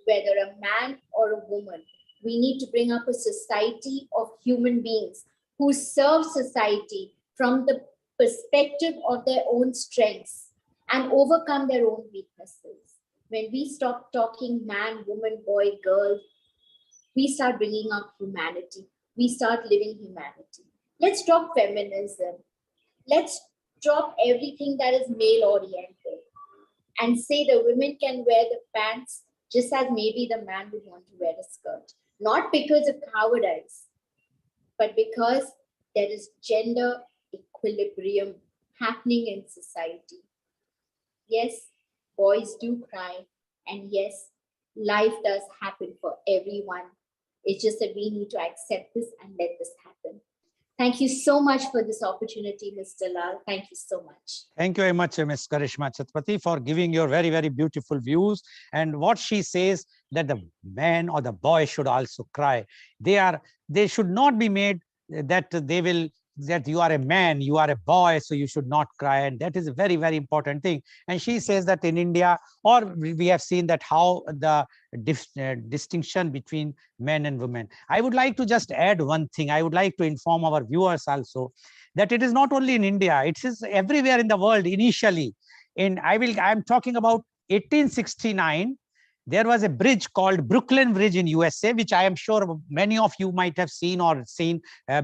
whether a man or a woman. We need to bring up a society of human beings who serve society from the perspective of their own strengths and overcome their own weaknesses. When we stop talking man, woman, boy, girl, we start bringing up humanity. We start living humanity. Let's drop feminism. Let's drop everything that is male oriented and say the women can wear the pants just as maybe the man would want to wear a skirt. Not because of cowardice, but because there is gender equilibrium happening in society. Yes, boys do cry, and yes, life does happen for everyone. It's just that we need to accept this and let this happen. Thank you so much for this opportunity, Mr. Lal. Thank you so much. Thank you very much, Ms. Karishma Chhatrapati, for giving your very, very beautiful views. And what she says, that the man or the boy should also cry. They should not be made that that you are a man, you are a boy, so you should not cry. And that is a very, very important thing. And she says that in India, or we have seen that how the distinction between men and women. I would like to just add one thing. I would like to inform our viewers also that it is not only in India, it is everywhere in the world initially. I'm talking about 1869. There was a bridge called Brooklyn Bridge in USA, which I am sure many of you might have seen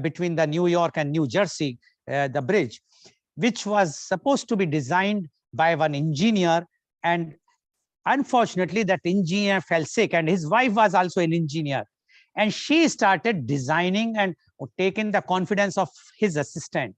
between the New York and New Jersey, the bridge, which was supposed to be designed by one engineer. And unfortunately, that engineer fell sick, and his wife was also an engineer. And she started designing and taking the confidence of his assistant.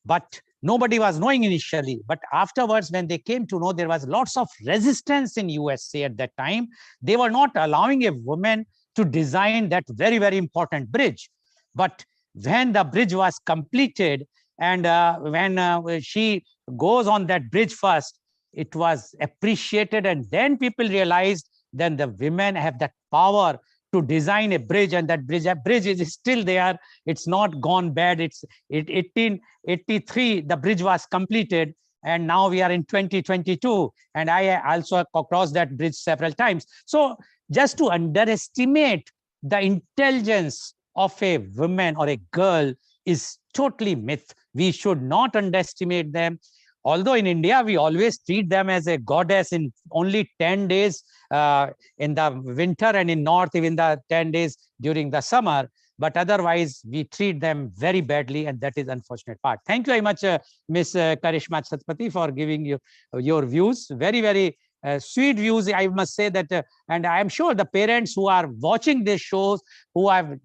But nobody was knowing initially. But afterwards, when they came to know, there was lots of resistance in USA at that time. They were not allowing a woman to design that very, very important bridge. But when the bridge was completed, and when she goes on that bridge first, it was appreciated. And then people realized then the women have that power to design a bridge, and that bridge is still there. It's not gone bad. In 1883, the bridge was completed, and now we are in 2022. And I also crossed that bridge several times. So just to underestimate the intelligence of a woman or a girl is totally myth. We should not underestimate them. Although in India, we always treat them as a goddess in only 10 days in the winter, and in North, even the 10 days during the summer. But otherwise, we treat them very badly, and that is unfortunate part. Thank you very much, Ms. Karishma Chhatrapati, for giving your views. Very, very sweet views, I must say that. And I am sure the parents who are watching these shows, who have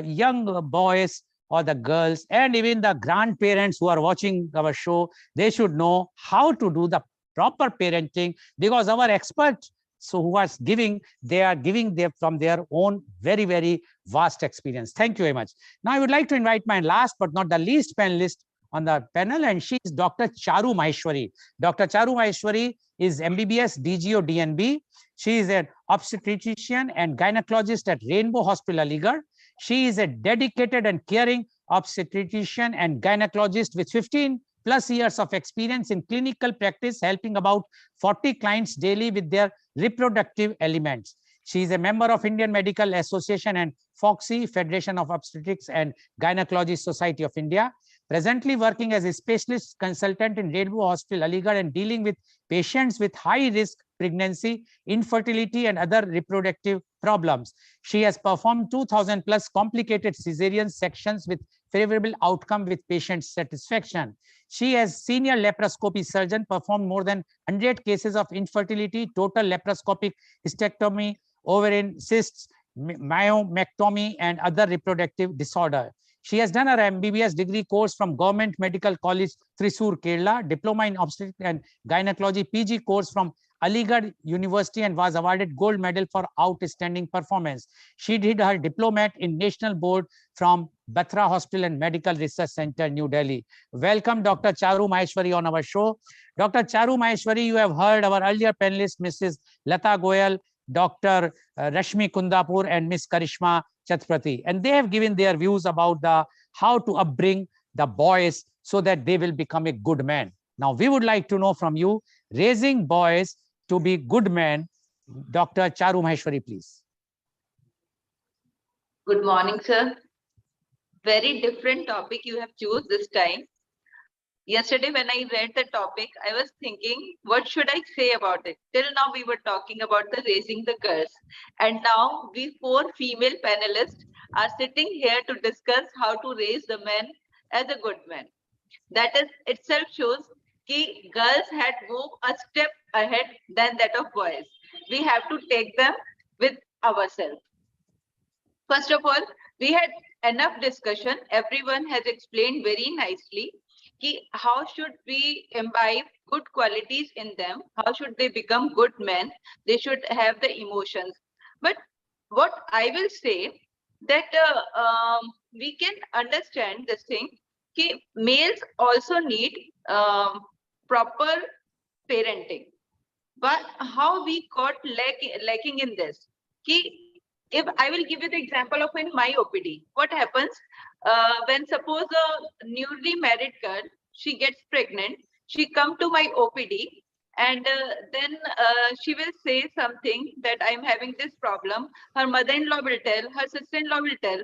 young boys, or the girls, and even the grandparents who are watching our show, they should know how to do the proper parenting, because our experts who are giving, they are giving from their own very, very vast experience. Thank you very much. Now I would like to invite my last but not the least panelist on the panel, and she is Dr. Charu Maheshwari. Dr. Charu Maheshwari is MBBS DGO DNB. She is an obstetrician and gynecologist at Rainbow Hospital, Aligarh. She is a dedicated and caring obstetrician and gynecologist with 15+ years of experience in clinical practice, helping about 40 clients daily with their reproductive elements. She is a member of Indian Medical Association and FOXY, Federation of Obstetrics and Gynecology Society of India. Presently working as a specialist consultant in Rainbow Hospital, Aligarh, and dealing with patients with high risk pregnancy, infertility, and other reproductive problems. She has performed 2,000+ complicated cesarean sections with favorable outcome with patient satisfaction. She, as senior laparoscopy surgeon, performed more than 100 cases of infertility, total laparoscopic hysterectomy, ovarian cysts, myomectomy, and other reproductive disorder. She has done her MBBS degree course from Government Medical College, Thrissur, Kerala, Diploma in Obstetrics and Gynecology PG course from Aligarh University, and was awarded gold medal for outstanding performance. She did her diplomate in National Board from Batra Hospital and Medical Research Center, New Delhi. Welcome, Dr. Charu Maheshwari, on our show. Dr. Charu Maheshwari, you have heard our earlier panelists, Mrs. Lata Goel, Dr. Rashmi Kundapur, and Ms. Karishma Chhatrapati, and they have given their views about how to upbring the boys so that they will become a good man. Now, we would like to know from you, raising boys to be good men. Dr. Charu Maheshwari, please. Good morning, sir. Very different topic you have chosen this time. Yesterday, when I read the topic, I was thinking, what should I say about it? Till now, we were talking about the raising the girls. And now, we 4 female panelists are sitting here to discuss how to raise the men as a good man. That is itself shows that girls had moved a step ahead than that of boys. We have to take them with ourselves. First of all, we had enough discussion. Everyone has explained very nicely how should we imbibe good qualities in them, how should they become good men, they should have the emotions. But what I will say that we can understand this thing कि males also need proper parenting. But how we got lacking in this? If I will give you the example of in my OPD, what happens when suppose a newly married girl, she gets pregnant, she come to my OPD, and then she will say something that I'm having this problem. Her mother-in-law will tell, her sister-in-law will tell.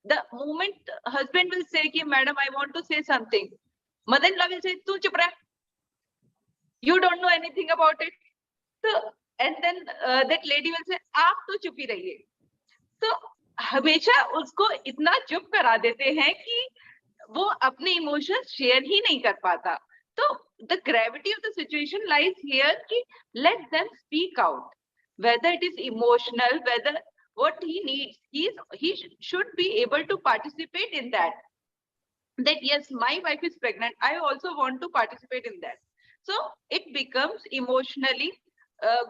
The moment husband will say, "Ki, madam, I want to say something," mother-in-law will say, "Tu chup raha. You don't know anything about it." So, and then that lady will say, "आप तो चुप ही रहिए." तो हमेशा उसको इतना चुप करा देते हैं कि वो अपने इमोशंस शेयर ही नहीं कर पाता. तो the gravity of the situation lies here कि let them speak out, whether it is emotional, whether what he needs, he should be able to participate in that. That yes, my wife is pregnant, I also want to participate in that. So it becomes emotionally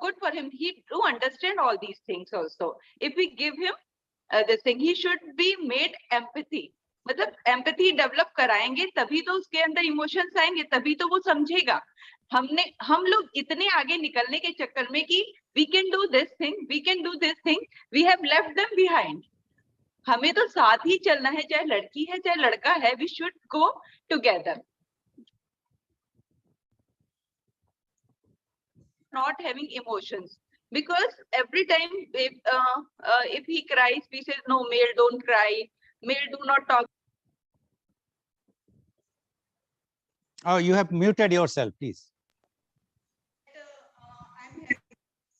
good for him. He do understand all these things also. If we give him this thing, he should be made empathy. मतलब empathy develop कराएंगे तभी तो उसके अंदर emotions आएंगे, तभी तो वो समझेगा. हम लोग इतने आगे निकलने के चक्कर में कि we can do this thing, we can do this thing, we have left them behind. हमें तो साथ ही चलना है, चाहे लड़की है चाहे लड़का है. We should go together. Not having emotions, because every time if he cries, we say no, male don't cry, male do not talk. Oh, you have muted yourself, please.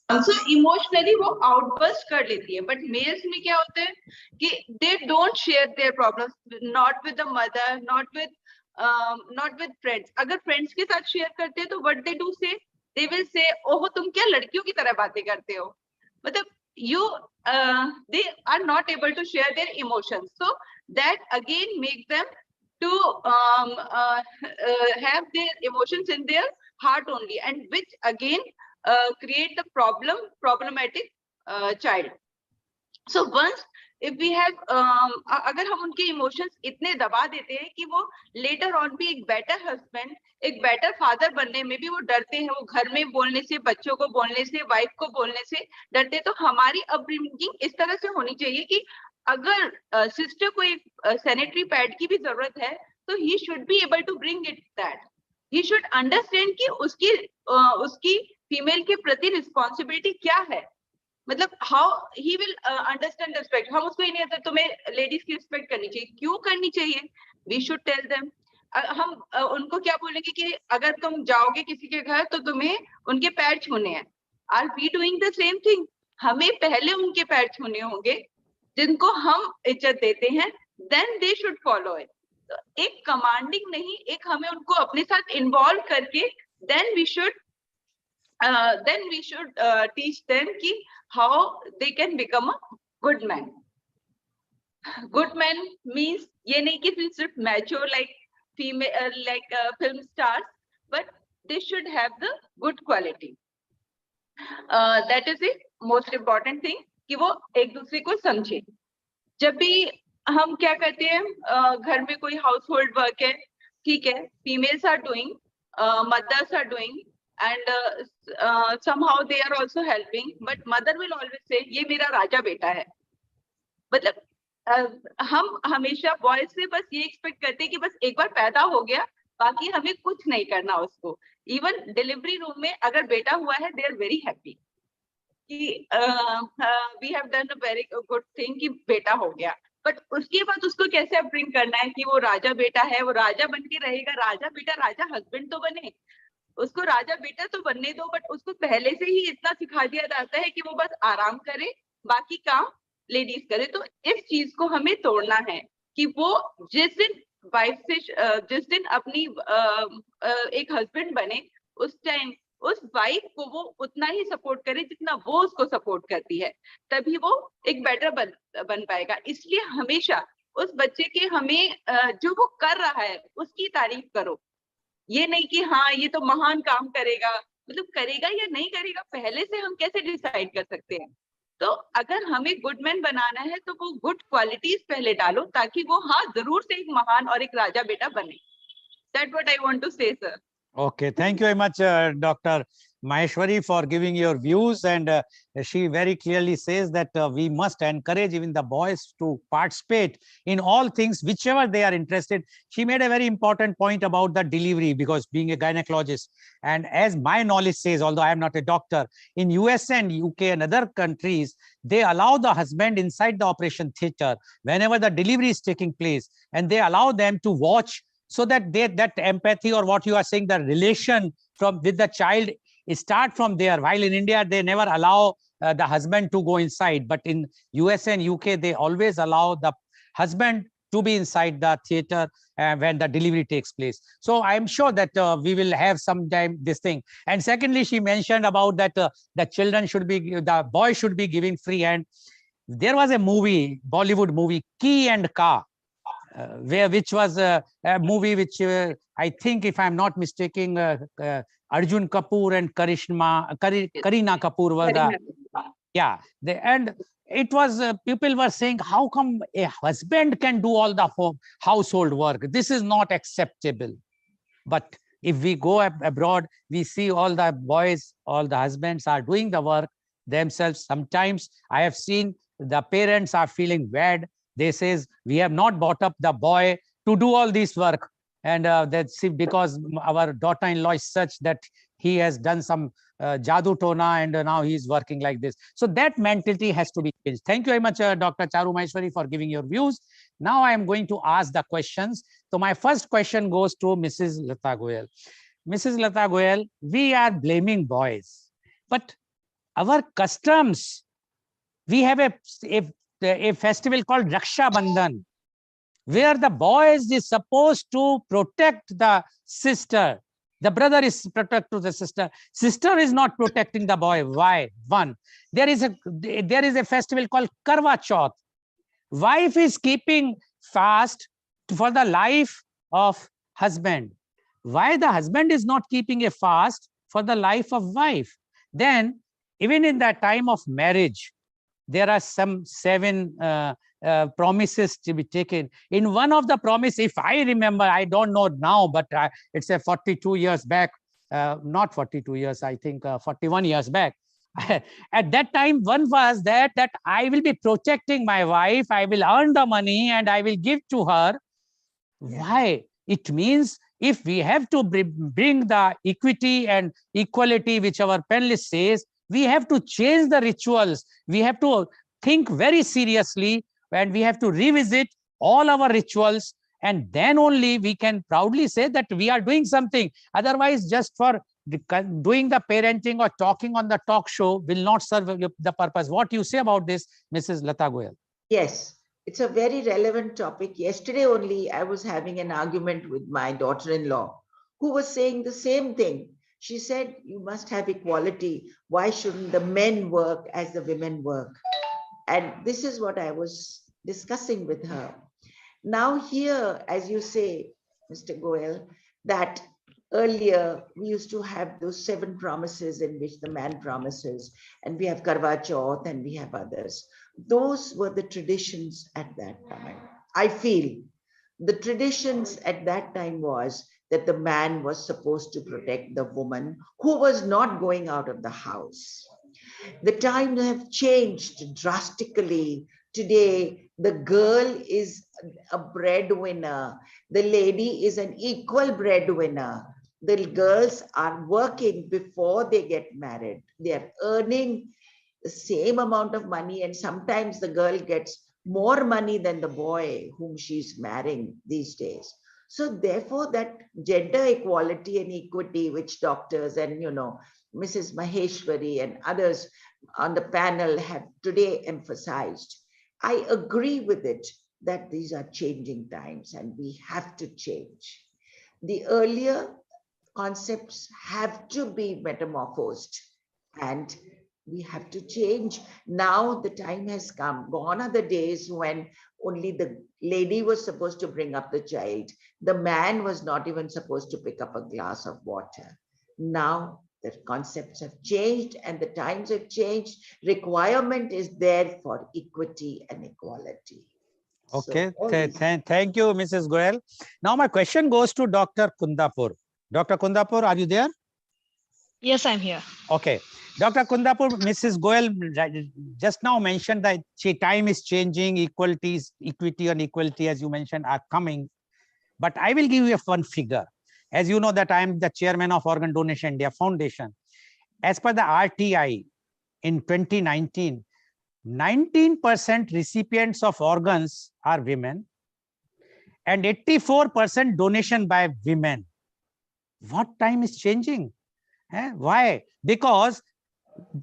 So emotionally वो outburst कर लेती है, but males में क्या होता है कि they don't share their problems, not with the mother, not with friends. अगर friends के साथ share करते हैं तो what they do say, they will say, ओहो तुम क्या लड़कियों की तरह बातें करते हो. मतलब they are not able to share their emotions, so that again makes them to have their emotions in their heart only, and which again create the problematic child. So once if we have अगर हम उनके emotions इतने दबा देते हैं कि वो later on भी एक बेटर हस्बैंड, एक बेटर फादर बनने में भी वो डरते हैं, वो घर में बोलने से, बच्चों को बोलने से, वाइफ को बोलने से डरते, तो हमारी अपब्रिंगिंग इस तरह से होनी चाहिए कि अगर सिस्टर को एक सैनिटरी पैड की भी जरूरत है तो he should be able to bring it that. He should understand कि उसकी फीमेल के प्रति रिस्पॉन्सिबिलिटी क्या है. मतलब how he will understand respect. हम उसको ही नहीं आता तुम्हें लेडीज की रिस्पेक्ट करनी चाहिए, क्यों करनी चाहिए? We should tell them. हम उनको क्या बोलेंगे कि अगर तुम जाओगे किसी के घर तो तुम्हें उनके पैर छूने हैं. Are we doing the same thing? हमें पहले उनके पैर छूने होंगे जिनको हम इज्जत देते हैं, then they should follow it. एक कमांडिंग नहीं, एक हमें उनको अपने साथ इन्वॉल्व करके then we should teach them ki how they can become a good man. Good man means ये नहीं कि सिर्फ mature like female film stars, but they should have the good quality. That is the most important thing कि वो एक दूसरे को समझे. जब भी हम क्या करते हैं, घर में कोई हाउस होल्ड वर्क है, ठीक है, females are doing, mothers are doing, and somehow they are also helping, but mother will always say ये मेरा राजा बेटा है. मतलब हम हमेशा बॉयज से बस ये एक्सपेक्ट करते हैं कि बस एक बार पैदा हो गया, बाकी हमें कुछ नहीं करना उसको. इवन डिलीवरी रूम में अगर बेटा हुआ है, दे आर वेरी हैप्पी कि we have done a very good thing कि बेटा हो गया. बट उसके बाद उसको कैसे अपब्रिंग करना है कि वो राजा बेटा है, वो राजा बन के रहेगा. राजा बेटा, राजा हस्बैंड तो बने, उसको राजा बेटा तो बनने दो, बट उसको पहले से ही इतना सिखा दिया जाता है कि वो बस आराम करे, बाकी काम लेडीज करे. तो इस चीज को हमें तोड़ना है कि वो जिस दिन वाइफ से जिस दिन अपनी एक हस्बैंड बने, उस टाइम उस वाइफ को वो उतना ही सपोर्ट करे जितना वो उसको सपोर्ट करती है, तभी वो एक बेटर बन पाएगा. इसलिए हमेशा उस बच्चे के हमें जो वो कर रहा है उसकी तारीफ करो. ये नहीं कि हाँ ये तो महान काम करेगा, मतलब करेगा या नहीं करेगा पहले से हम कैसे डिसाइड कर सकते हैं? तो अगर हमें गुड मैन बनाना है तो वो गुड क्वालिटीज पहले डालो ताकि वो हाँ जरूर से एक महान और एक राजा बेटा बने. That's what I want to say, sir. Okay, thank you very much, Dr. Maheshwari, for giving your views. And she very clearly says that we must encourage even the boys to participate in all things, whichever they are interested. She made a very important point about the delivery, because being a gynecologist, and as my knowledge says, although I am not a doctor, in US and UK and other countries, they allow the husband inside the operation theater whenever the delivery is taking place, and they allow them to watch, so that that empathy, or what you are saying, the relation from with the child, start from there. While in India, they never allow the husband to go inside, but in US and UK, they always allow the husband to be inside the theater when the delivery takes place. So I'm sure that we will have sometime this thing. And secondly, she mentioned about that the children should be, the boy should be giving free hand. There was a movie, Bollywood movie, Key and Ka, which was a movie which I think, if I'm not mistaken, Arjun Kapoor and Kareena Kapoor were the, yeah. And it was, people were saying, how come a husband can do all the household work? This is not acceptable. But if we go abroad, we see all the boys, all the husbands are doing the work themselves. Sometimes I have seen the parents are feeling bad. They says, we have not brought up the boy to do all this work. And that's because our daughter-in-law is such that he has done some jadoo tona, and now he is working like this. So that mentality has to be changed. Thank you very much, Dr. Charu Maheshwari, for giving your views. Now I am going to ask the questions. So my first question goes to Mrs. Lata Goel. Mrs. Lata Goel, we are blaming boys, but our customs, we have a festival called Raksha Bandhan, where the boys is supposed to protect the sister. The brother is protect to the sister. Sister is not protecting the boy. Why? One, there is a festival called Karwa Chauth. Wife is keeping fast for the life of husband. Why the husband is not keeping a fast for the life of wife? Then, even in the time of marriage, there are some 7 promises to be taken. In one of the promise, if I remember, I don't know now, but it's a 42 years back, not 42 years, I think 41 years back. At that time, one was that I will be protecting my wife, I will earn the money and I will give to her. Yeah. Why? It means if we have to bring the equity and equality, which our panelist says, we have to change the rituals. We have to think very seriously, and we have to revisit all our rituals, and then only we can proudly say that we are doing something. Otherwise, just for doing the parenting or talking on the talk show will not serve the purpose. What do you say about this, Mrs. Lata Goel? Yes, it's a very relevant topic. Yesterday only, I was having an argument with my daughter-in-law, who was saying the same thing. She said, you must have equality. Why shouldn't the men work as the women work? And this is what I was discussing with her. Now here, as you say, Mr. Goel, that earlier we used to have those 7 promises in which the man promises, and we have Karwa Chauth and we have others. Those were the traditions at that time. I feel the traditions at that time was that the man was supposed to protect the woman who was not going out of the house. The times have changed drastically. Today, the girl is a breadwinner. The lady is an equal breadwinner. The girls are working before they get married. They are earning the same amount of money, and sometimes the girl gets more money than the boy whom she's marrying these days. So therefore, that gender equality and equity, which doctors and, Mrs. Maheshwari and others on the panel have today emphasized, I agree with it that these are changing times and we have to change. The earlier concepts have to be metamorphosed and we have to change. Now the time has come. Gone are the days when only the lady was supposed to bring up the child. The man was not even supposed to pick up a glass of water. Now The concepts have changed and the times have changed. Requirement is there for equity and equality. Okay, So, thank you, Mrs. Goel. Now my question goes to Dr. Kundapur. Dr. Kundapur, are you there? Yes, I'm here. Okay. Dr. Kundapur, Mrs. Goel just now mentioned that time is changing, equity and equality, as you mentioned, are coming. But I will give you one figure. As you know that I am the chairman of Organ Donation India Foundation. As per the RTI in 2019, 19% recipients of organs are women and 84% donation by women. What time is changing? Why? Because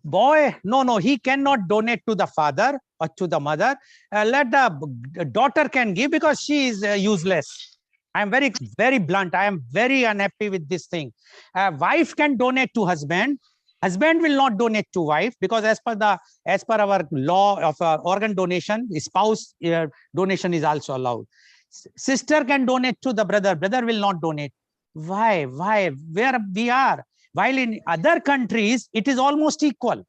boy, no, he cannot donate to the father or to the mother. Let the daughter can give because she is useless. I am very, very blunt. I am very unhappy with this thing. Wife can donate to husband. Husband will not donate to wife because as per our law of organ donation, spouse donation is also allowed. Sister can donate to the brother. Brother will not donate. Why? Where we are? While in other countries, it is almost equal.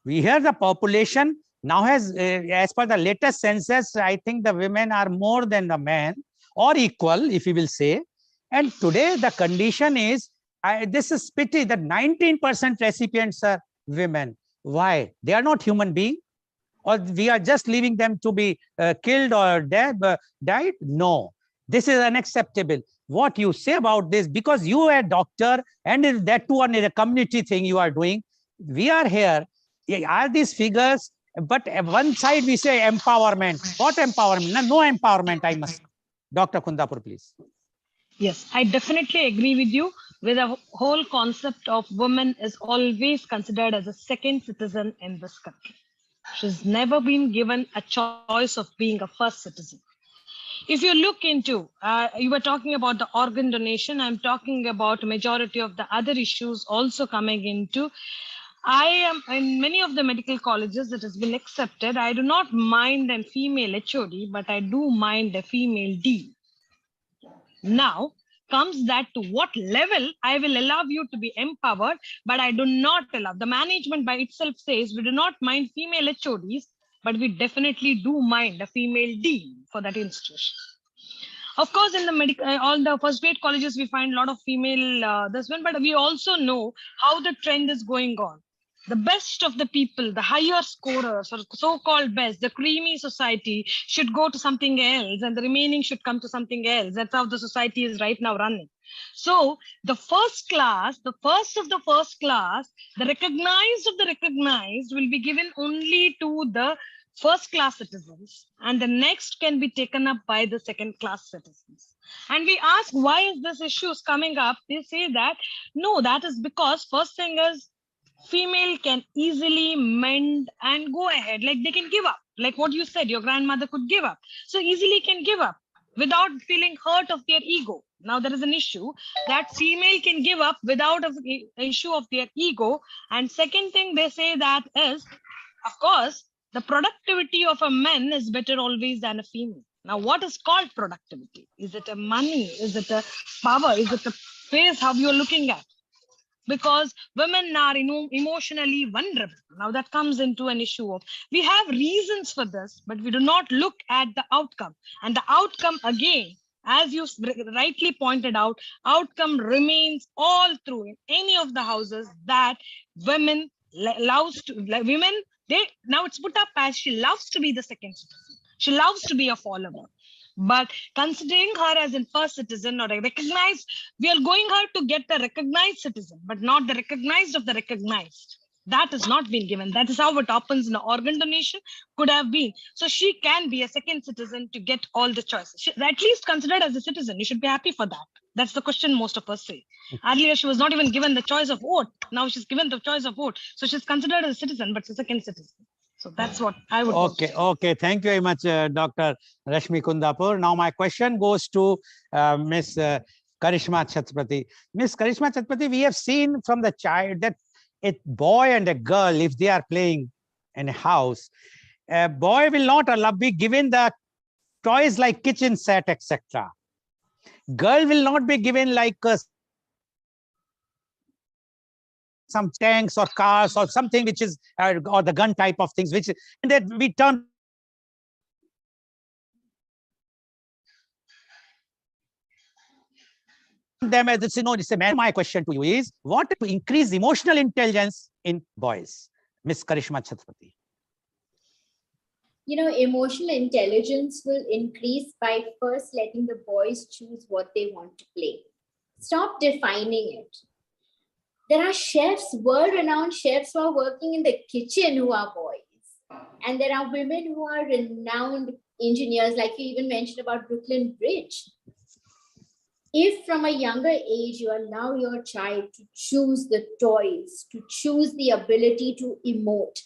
We hear the population now has, as per the latest census, I think the women are more than the men or equal, if you will say. And today the condition is, this is pity that 19% recipients are women. Why? They are not human beings, or we are just leaving them to be killed or died? No, this is unacceptable. What you say about this, because you are a doctor and that too on a community thing you are doing. We are here. Are these figures? But one side we say empowerment. What empowerment? No empowerment, I must. Dr. Kundapur, please. Yes, I definitely agree with you. With the whole concept of women is always considered as a second citizen in this country. She's never been given a choice of being a first citizen. If you look into, you were talking about the organ donation, I'm talking about majority of the other issues also coming into. I am in many of the medical colleges that has been accepted. I do not mind a female HOD, but I do mind a female D. Now comes that to what level I will allow you to be empowered, but I do not allow. The management by itself says we do not mind female HODs, but we definitely do mind a female D for that institution. Of course, in the medical, all the first grade colleges, we find a lot of female this one, but we also know how the trend is going on. The best of the people, the higher scorers or so-called best, the creamy society should go to something else and the remaining should come to something else. That's how the society is right now running. So the first class, the first of the first class, the recognized of the recognized will be given only to the first class citizens, and the next can be taken up by the second class citizens. And we ask, why is this issue coming up? They say that, no, that is because first thing is female can easily mend and go ahead. Like they can give up. Like what you said, your grandmother could give up. So easily can give up without feeling hurt of their ego. Now there is an issue that female can give up without an issue of their ego. And second thing they say that is, of course, the productivity of a man is better always than a female. Now, what is called productivity? Is it a money? Is it a power? Is it a face how you're looking at? Because women are emotionally vulnerable. Now that comes into an issue of, we have reasons for this, but we do not look at the outcome. And the outcome again, as you rightly pointed out, outcome remains all through in any of the houses that women now it's put up as she loves to be the second citizen. She loves to be a follower. But considering her as a first citizen or a recognized, we are going her to get the recognized citizen, but not the recognized of the recognized. That has not been given. That is how it happens in an organ donation could have been. So she can be a second citizen to get all the choices. She's at least considered as a citizen. You should be happy for that. That's the question most of us say. Earlier, she was not even given the choice of vote. Now she's given the choice of vote. So she's considered as a citizen, but she's a second citizen. So that's what I would Okay. Thank you very much, Dr. Rashmi Kundapur. Now my question goes to Miss Karishma Chhatrapati. Miss Karishma Chhatrapati, we have seen from the child that a boy and a girl, if they are playing in a house, a boy will not be given the toys like kitchen set, etc. Girl will not be given like a some tanks or cars or something which is, or the gun type of things, which, and that we turn them as it's, it's a man. My question to you is, what to increase emotional intelligence in boys? Miss Karishma Chhatrapati. Emotional intelligence will increase by first letting the boys choose what they want to play. Stop defining it. There are chefs, world-renowned chefs who are working in the kitchen who are boys. And there are women who are renowned engineers, like you even mentioned about Brooklyn Bridge. If from a younger age, you allow your child to choose the toys, to choose the ability to emote.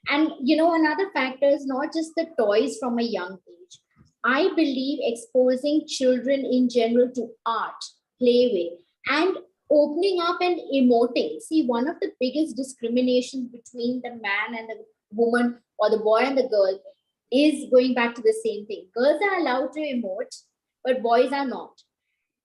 And, another factor is not just the toys from a young age. I believe exposing children in general to art, playway, and opening up and emoting. See, one of the biggest discriminations between the man and the woman, or the boy and the girl, is going back to the same thing. Girls are allowed to emote, but boys are not.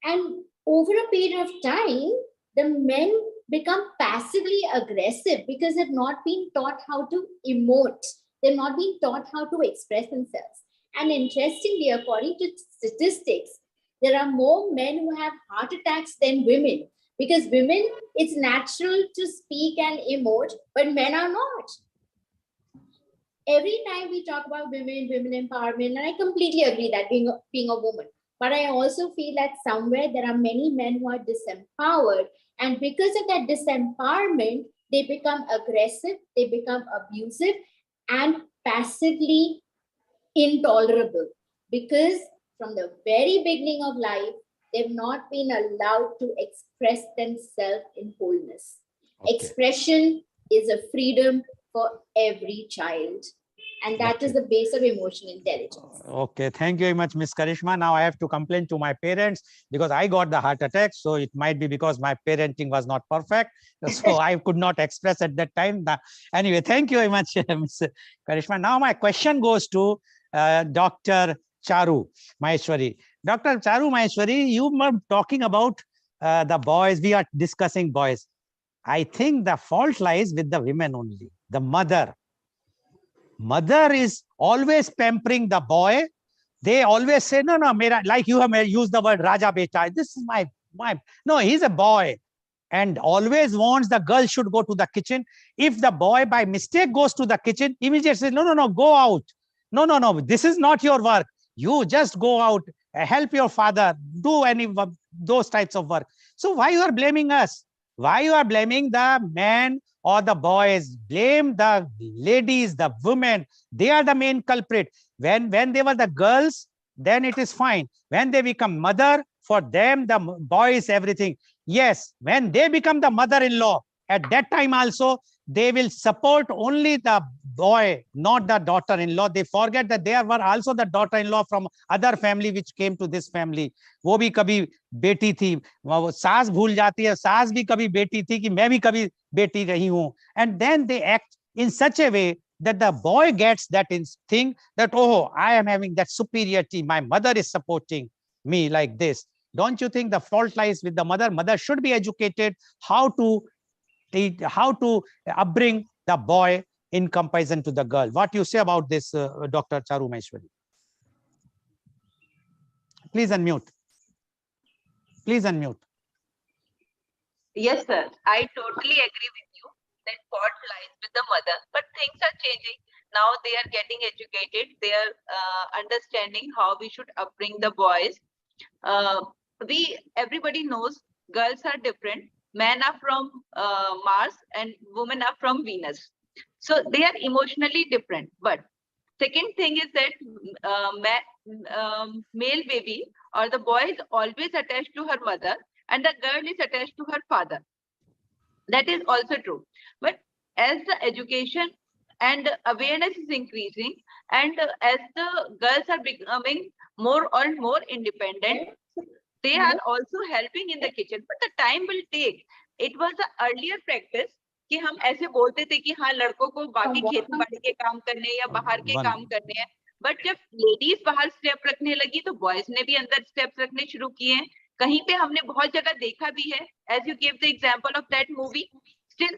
And over a period of time, the men become passively aggressive because they've not been taught how to emote. They've not been taught how to express themselves. And interestingly, according to statistics, there are more men who have heart attacks than women, because women, it's natural to speak and emote, but men are not. Every time we talk about women empowerment, and I completely agree that being a woman, but I also feel that somewhere there are many men who are disempowered. And because of that disempowerment, they become aggressive, they become abusive, and passively intolerable. Because from the very beginning of life, they've not been allowed to express themselves in wholeness. Okay. Expression is a freedom for every child. And that is the base of emotional intelligence. Okay, thank you very much, Miss Karishma. Now I have to complain to my parents because I got the heart attack. So it might be because my parenting was not perfect. So I could not express at that time. Anyway, thank you very much, Miss Karishma. Now my question goes to Dr. Charu Maheshwari. Dr. Charu Maheshwari, you were talking about the boys. We are discussing boys. I think the fault lies with the women only, the mother. Mother is always pampering the boy. They always say, no, mera, like you have used the word Raja Beta. This is my, no, he's a boy. And always wants the girl should go to the kitchen. If the boy by mistake goes to the kitchen, immediately says, no, go out. No, this is not your work. You just go out, help your father, do any of those types of work. So why you are blaming us? Why you are blaming the man or the boys? Blame the ladies, the women. They are the main culprit. When they were the girls, then it is fine. When they become mother, for them, the boy is everything. Yes, when they become the mother-in-law, at that time also, they will support only the boy, not the daughter-in-law. They forget that they were also the daughter-in-law from other family which came to this family. वो भी कभी बेटी थी, सास भूल जाती है, सास भी कभी बेटी थी कि मैं भी कभी बेटी रही हूँ. And then they act in such a way that the boy gets that thing that, oh, I am having that superiority. My mother is supporting me like this. Don't you think the fault lies with the mother? Mother should be educated how to upbring the boy in comparison to the girl. What do you say about this, Dr. Charu Maheshwari? Please unmute. Please unmute. Yes, sir. I totally agree with you that fault lies with the mother, but things are changing. Now they are getting educated. They are understanding how we should upbring the boys. Everybody knows girls are different. Men are from Mars and women are from Venus. So they are emotionally different. But second thing is that male baby or the boy is always attached to her mother and the girl is attached to her father. That is also true. But as the education and awareness is increasing and as the girls are becoming more and more independent, they are also helping in the kitchen, but the time will take. It was the earlier practice कि हम ऐसे बोलते थे कि हाँ लड़कों को बाकी खेती बाड़ी के काम करने या बाहर के काम करने हैं, बट जब लेडीज बाहर स्टेप रखने लगी तो बॉयज ने भी अंदर स्टेप्स रखने शुरू किए हैं. कहीं पे हमने बहुत जगह देखा भी है, as you gave the example of that movie. Still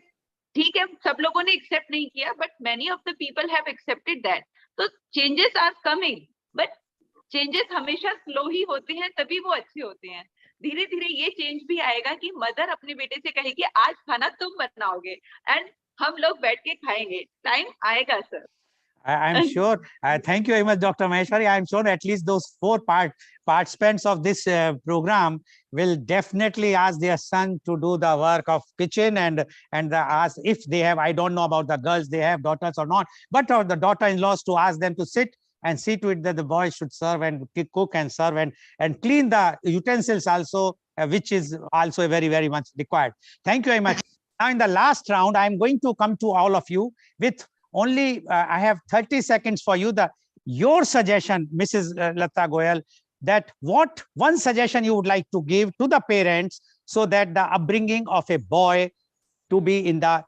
ठीक है, सब लोगों ने एक्सेप्ट नहीं किया, but many of the people have accepted that. तो changes are coming, but changes हमेशा स्लो ही होते हैं, तभी वो अच्छे होते हैं. धीरे धीरे ये चेंज भी आएगा कि मदर अपने बेटे से कहेगी आज खाना तुम बनाओगे एंड हम लोग बैठ के खाएंगे. टाइम आएगा sir. I'm sure. Thank you very much, Dr. Maheshwari. I'm sure at least those four participants of this program will definitely ask their son to do the work of kitchen and ask if they have. I don't know about the girls, they have daughters or not, but the daughter-in-laws to ask them to sit and see to it that the boys should serve and cook and serve and clean the utensils also, which is also very much required. Thank you very much. Now, in the last round, I'm going to come to all of you with only I have 30 seconds for you. Your suggestion, Mrs. Lata Goel, that what one suggestion you would like to give to the parents so that the upbringing of a boy to be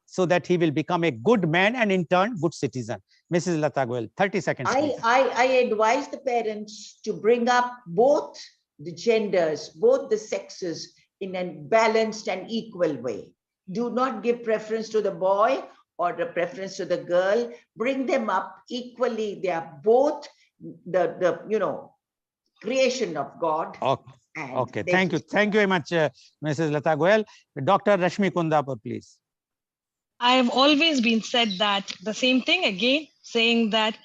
so that he will become a good man and in turn good citizen. Mrs. Lata Goel, 30 seconds. I advise the parents to bring up both the genders, both the sexes in a balanced and equal way. Do not give preference to the boy or the preference to the girl. Bring them up equally. They are both the creation of God. Okay. Thank you very much, Mrs. Lata Goel. Dr. Rashmi Kundapur, please. I have always been said that the same thing again, saying that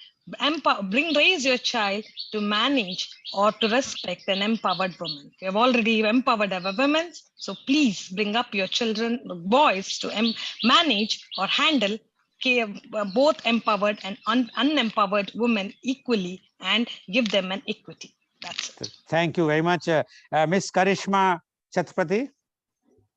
raise your child to manage or to respect an empowered woman. We have already empowered our women, so please bring up your children, boys, to manage or handle both empowered and unempowered women equally and give them an equity. That's it. Thank you very much. Ms. Karishma Chhatrapati.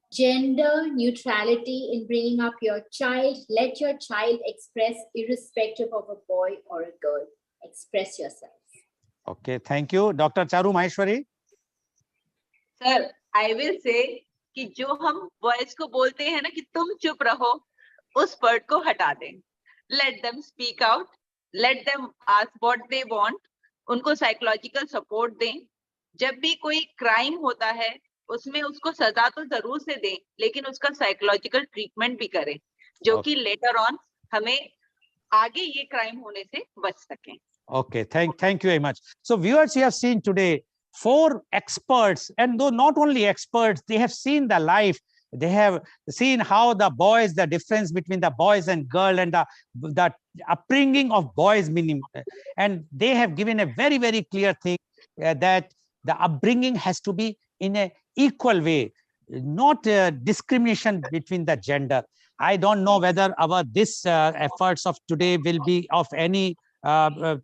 Gender neutrality in bringing up your child. Let your child express irrespective of a boy or a girl. Express yourself. Okay, thank you. Dr. Charu Maheshwari. Sir, I will say कि जो हम boys को बोलते हैं ना कि तुम चुप रहो, उस word को हटा दें. Let them speak out. Let them ask what they want. उनको psychological support दें. जब भी कोई crime होता है, उसमें उसको सजा तो जरूर से दें, लेकिन उसका साइकोलॉजिकल ट्रीटमेंट भी करें, जो कि लेटर ऑन हमें आगे ये क्राइम होने से बच सकें. Okay, thank you very much. So viewers, you have seen today 4 experts, and though not only experts, they have seen the life. They have seen how the boys, the difference between the boys and girl, and the upbringing of boys, meaning, and they have given a very clear thing that the upbringing has to be in a equal way, not discrimination between the gender. I don't know whether this efforts of today will be of any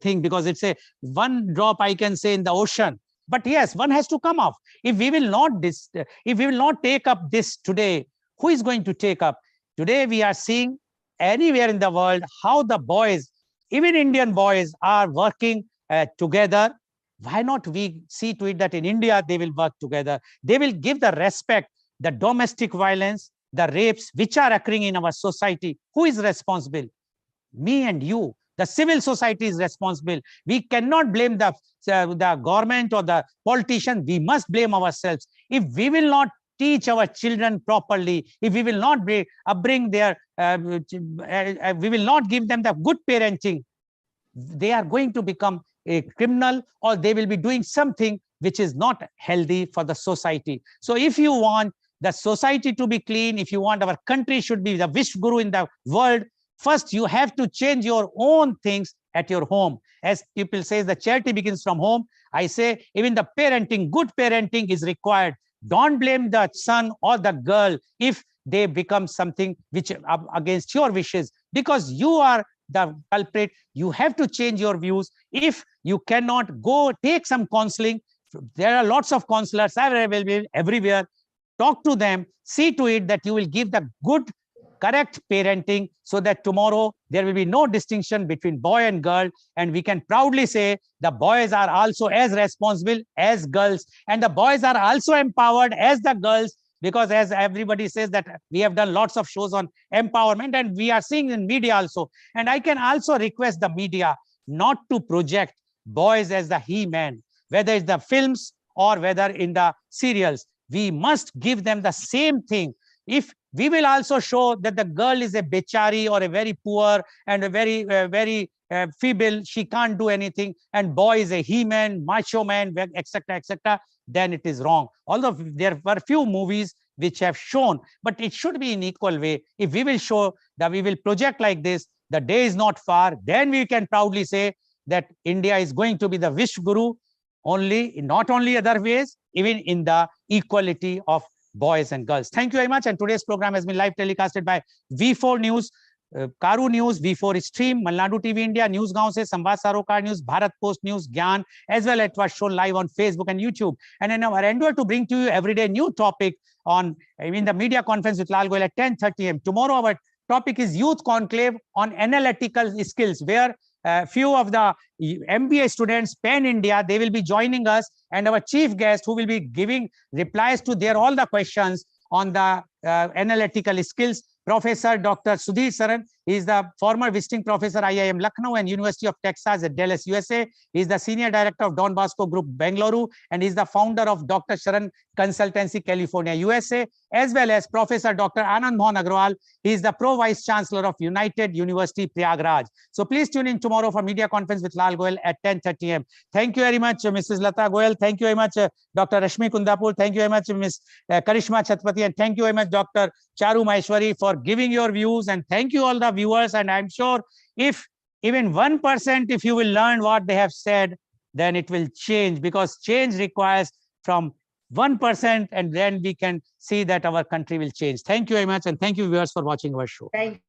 thing, because it's a one drop, I can say, in the ocean. But yes, one has to come off. If we will not take up this today, who is going to take up? Today we are seeing anywhere in the world how the boys, even Indian boys, are working together. Why not we see to it that in India they will work together? They will give the respect, the domestic violence, the rapes which are occurring in our society. Who is responsible? Me and you. The civil society is responsible. We cannot blame the government or the politician. We must blame ourselves. If we will not teach our children properly, if we will not upbring their, we will not give them the good parenting, they are going to become a criminal, or they will be doing something which is not healthy for the society. So if you want the society to be clean, if you want our country should be the Vishguru in the world, first you have to change your own things at your home. As people say, the charity begins from home. I say even the parenting, good parenting is required. Don't blame the son or the girl if they become something which against your wishes, because you are the culprit. You have to change your views. If you cannot go take some counseling, there are lots of counselors available everywhere. Talk to them, see to it that you will give the good, correct parenting, so that tomorrow there will be no distinction between boy and girl, and we can proudly say the boys are also as responsible as girls, and the boys are also empowered as the girls, because as everybody says that we have done lots of shows on empowerment, and we are seeing in media also. And I can also request the media not to project boys as the he-man, whether it's the films or whether in the serials. We must give them the same thing. If we will also show that the girl is a bechari or a very poor and a very feeble. She can't do anything. And boy is a he-man, macho man, etc., etc. Then it is wrong. Although there were few movies which have shown, but it should be in equal way. If we will show that we will project like this, the day is not far, then we can proudly say that India is going to be the Wish Guru, not only other ways, even in the equality of boys and girls. Thank you very much. And today's program has been live telecasted by V4 News, Karu News, V4 Stream, Malnadu TV India, News Gaon se, Samvad Sarokar News, Bharat Post News, Gyan, as well as it was shown live on Facebook and YouTube. And in our endeavor to bring to you everyday new topic in the media conference with Lal Goel at 10:30 a.m. Tomorrow, our topic is Youth Conclave on Analytical Skills, where few of the MBA students, Pan India, they will be joining us, and our chief guest who will be giving replies to all the questions on the analytical skills, Professor Dr. Sudhir Saran. He is the former visiting professor IIM Lucknow and University of Texas at Dallas, USA. He is the senior director of Don Bosco Group, Bengaluru, and he is the founder of Dr. Sharan Consultancy, California, USA, as well as Professor Dr. Anand Mohan Agrawal. He is the Pro Vice Chancellor of United University, Prayagraj. So please tune in tomorrow for media conference with Lal Goel at 10:30 a.m. Thank you very much, Mrs. Lata Goel. Thank you very much, Dr. Rashmi Kundapur. Thank you very much, Ms. Karishma Chatpati. And thank you very much, Dr. Charu Maheshwari, for giving your views. And thank you all the viewers. And I'm sure if even 1%, if you will learn what they have said, then it will change, because change requires from 1%, and then we can see that our country will change. Thank you very much. And thank you, viewers, for watching our show. Thank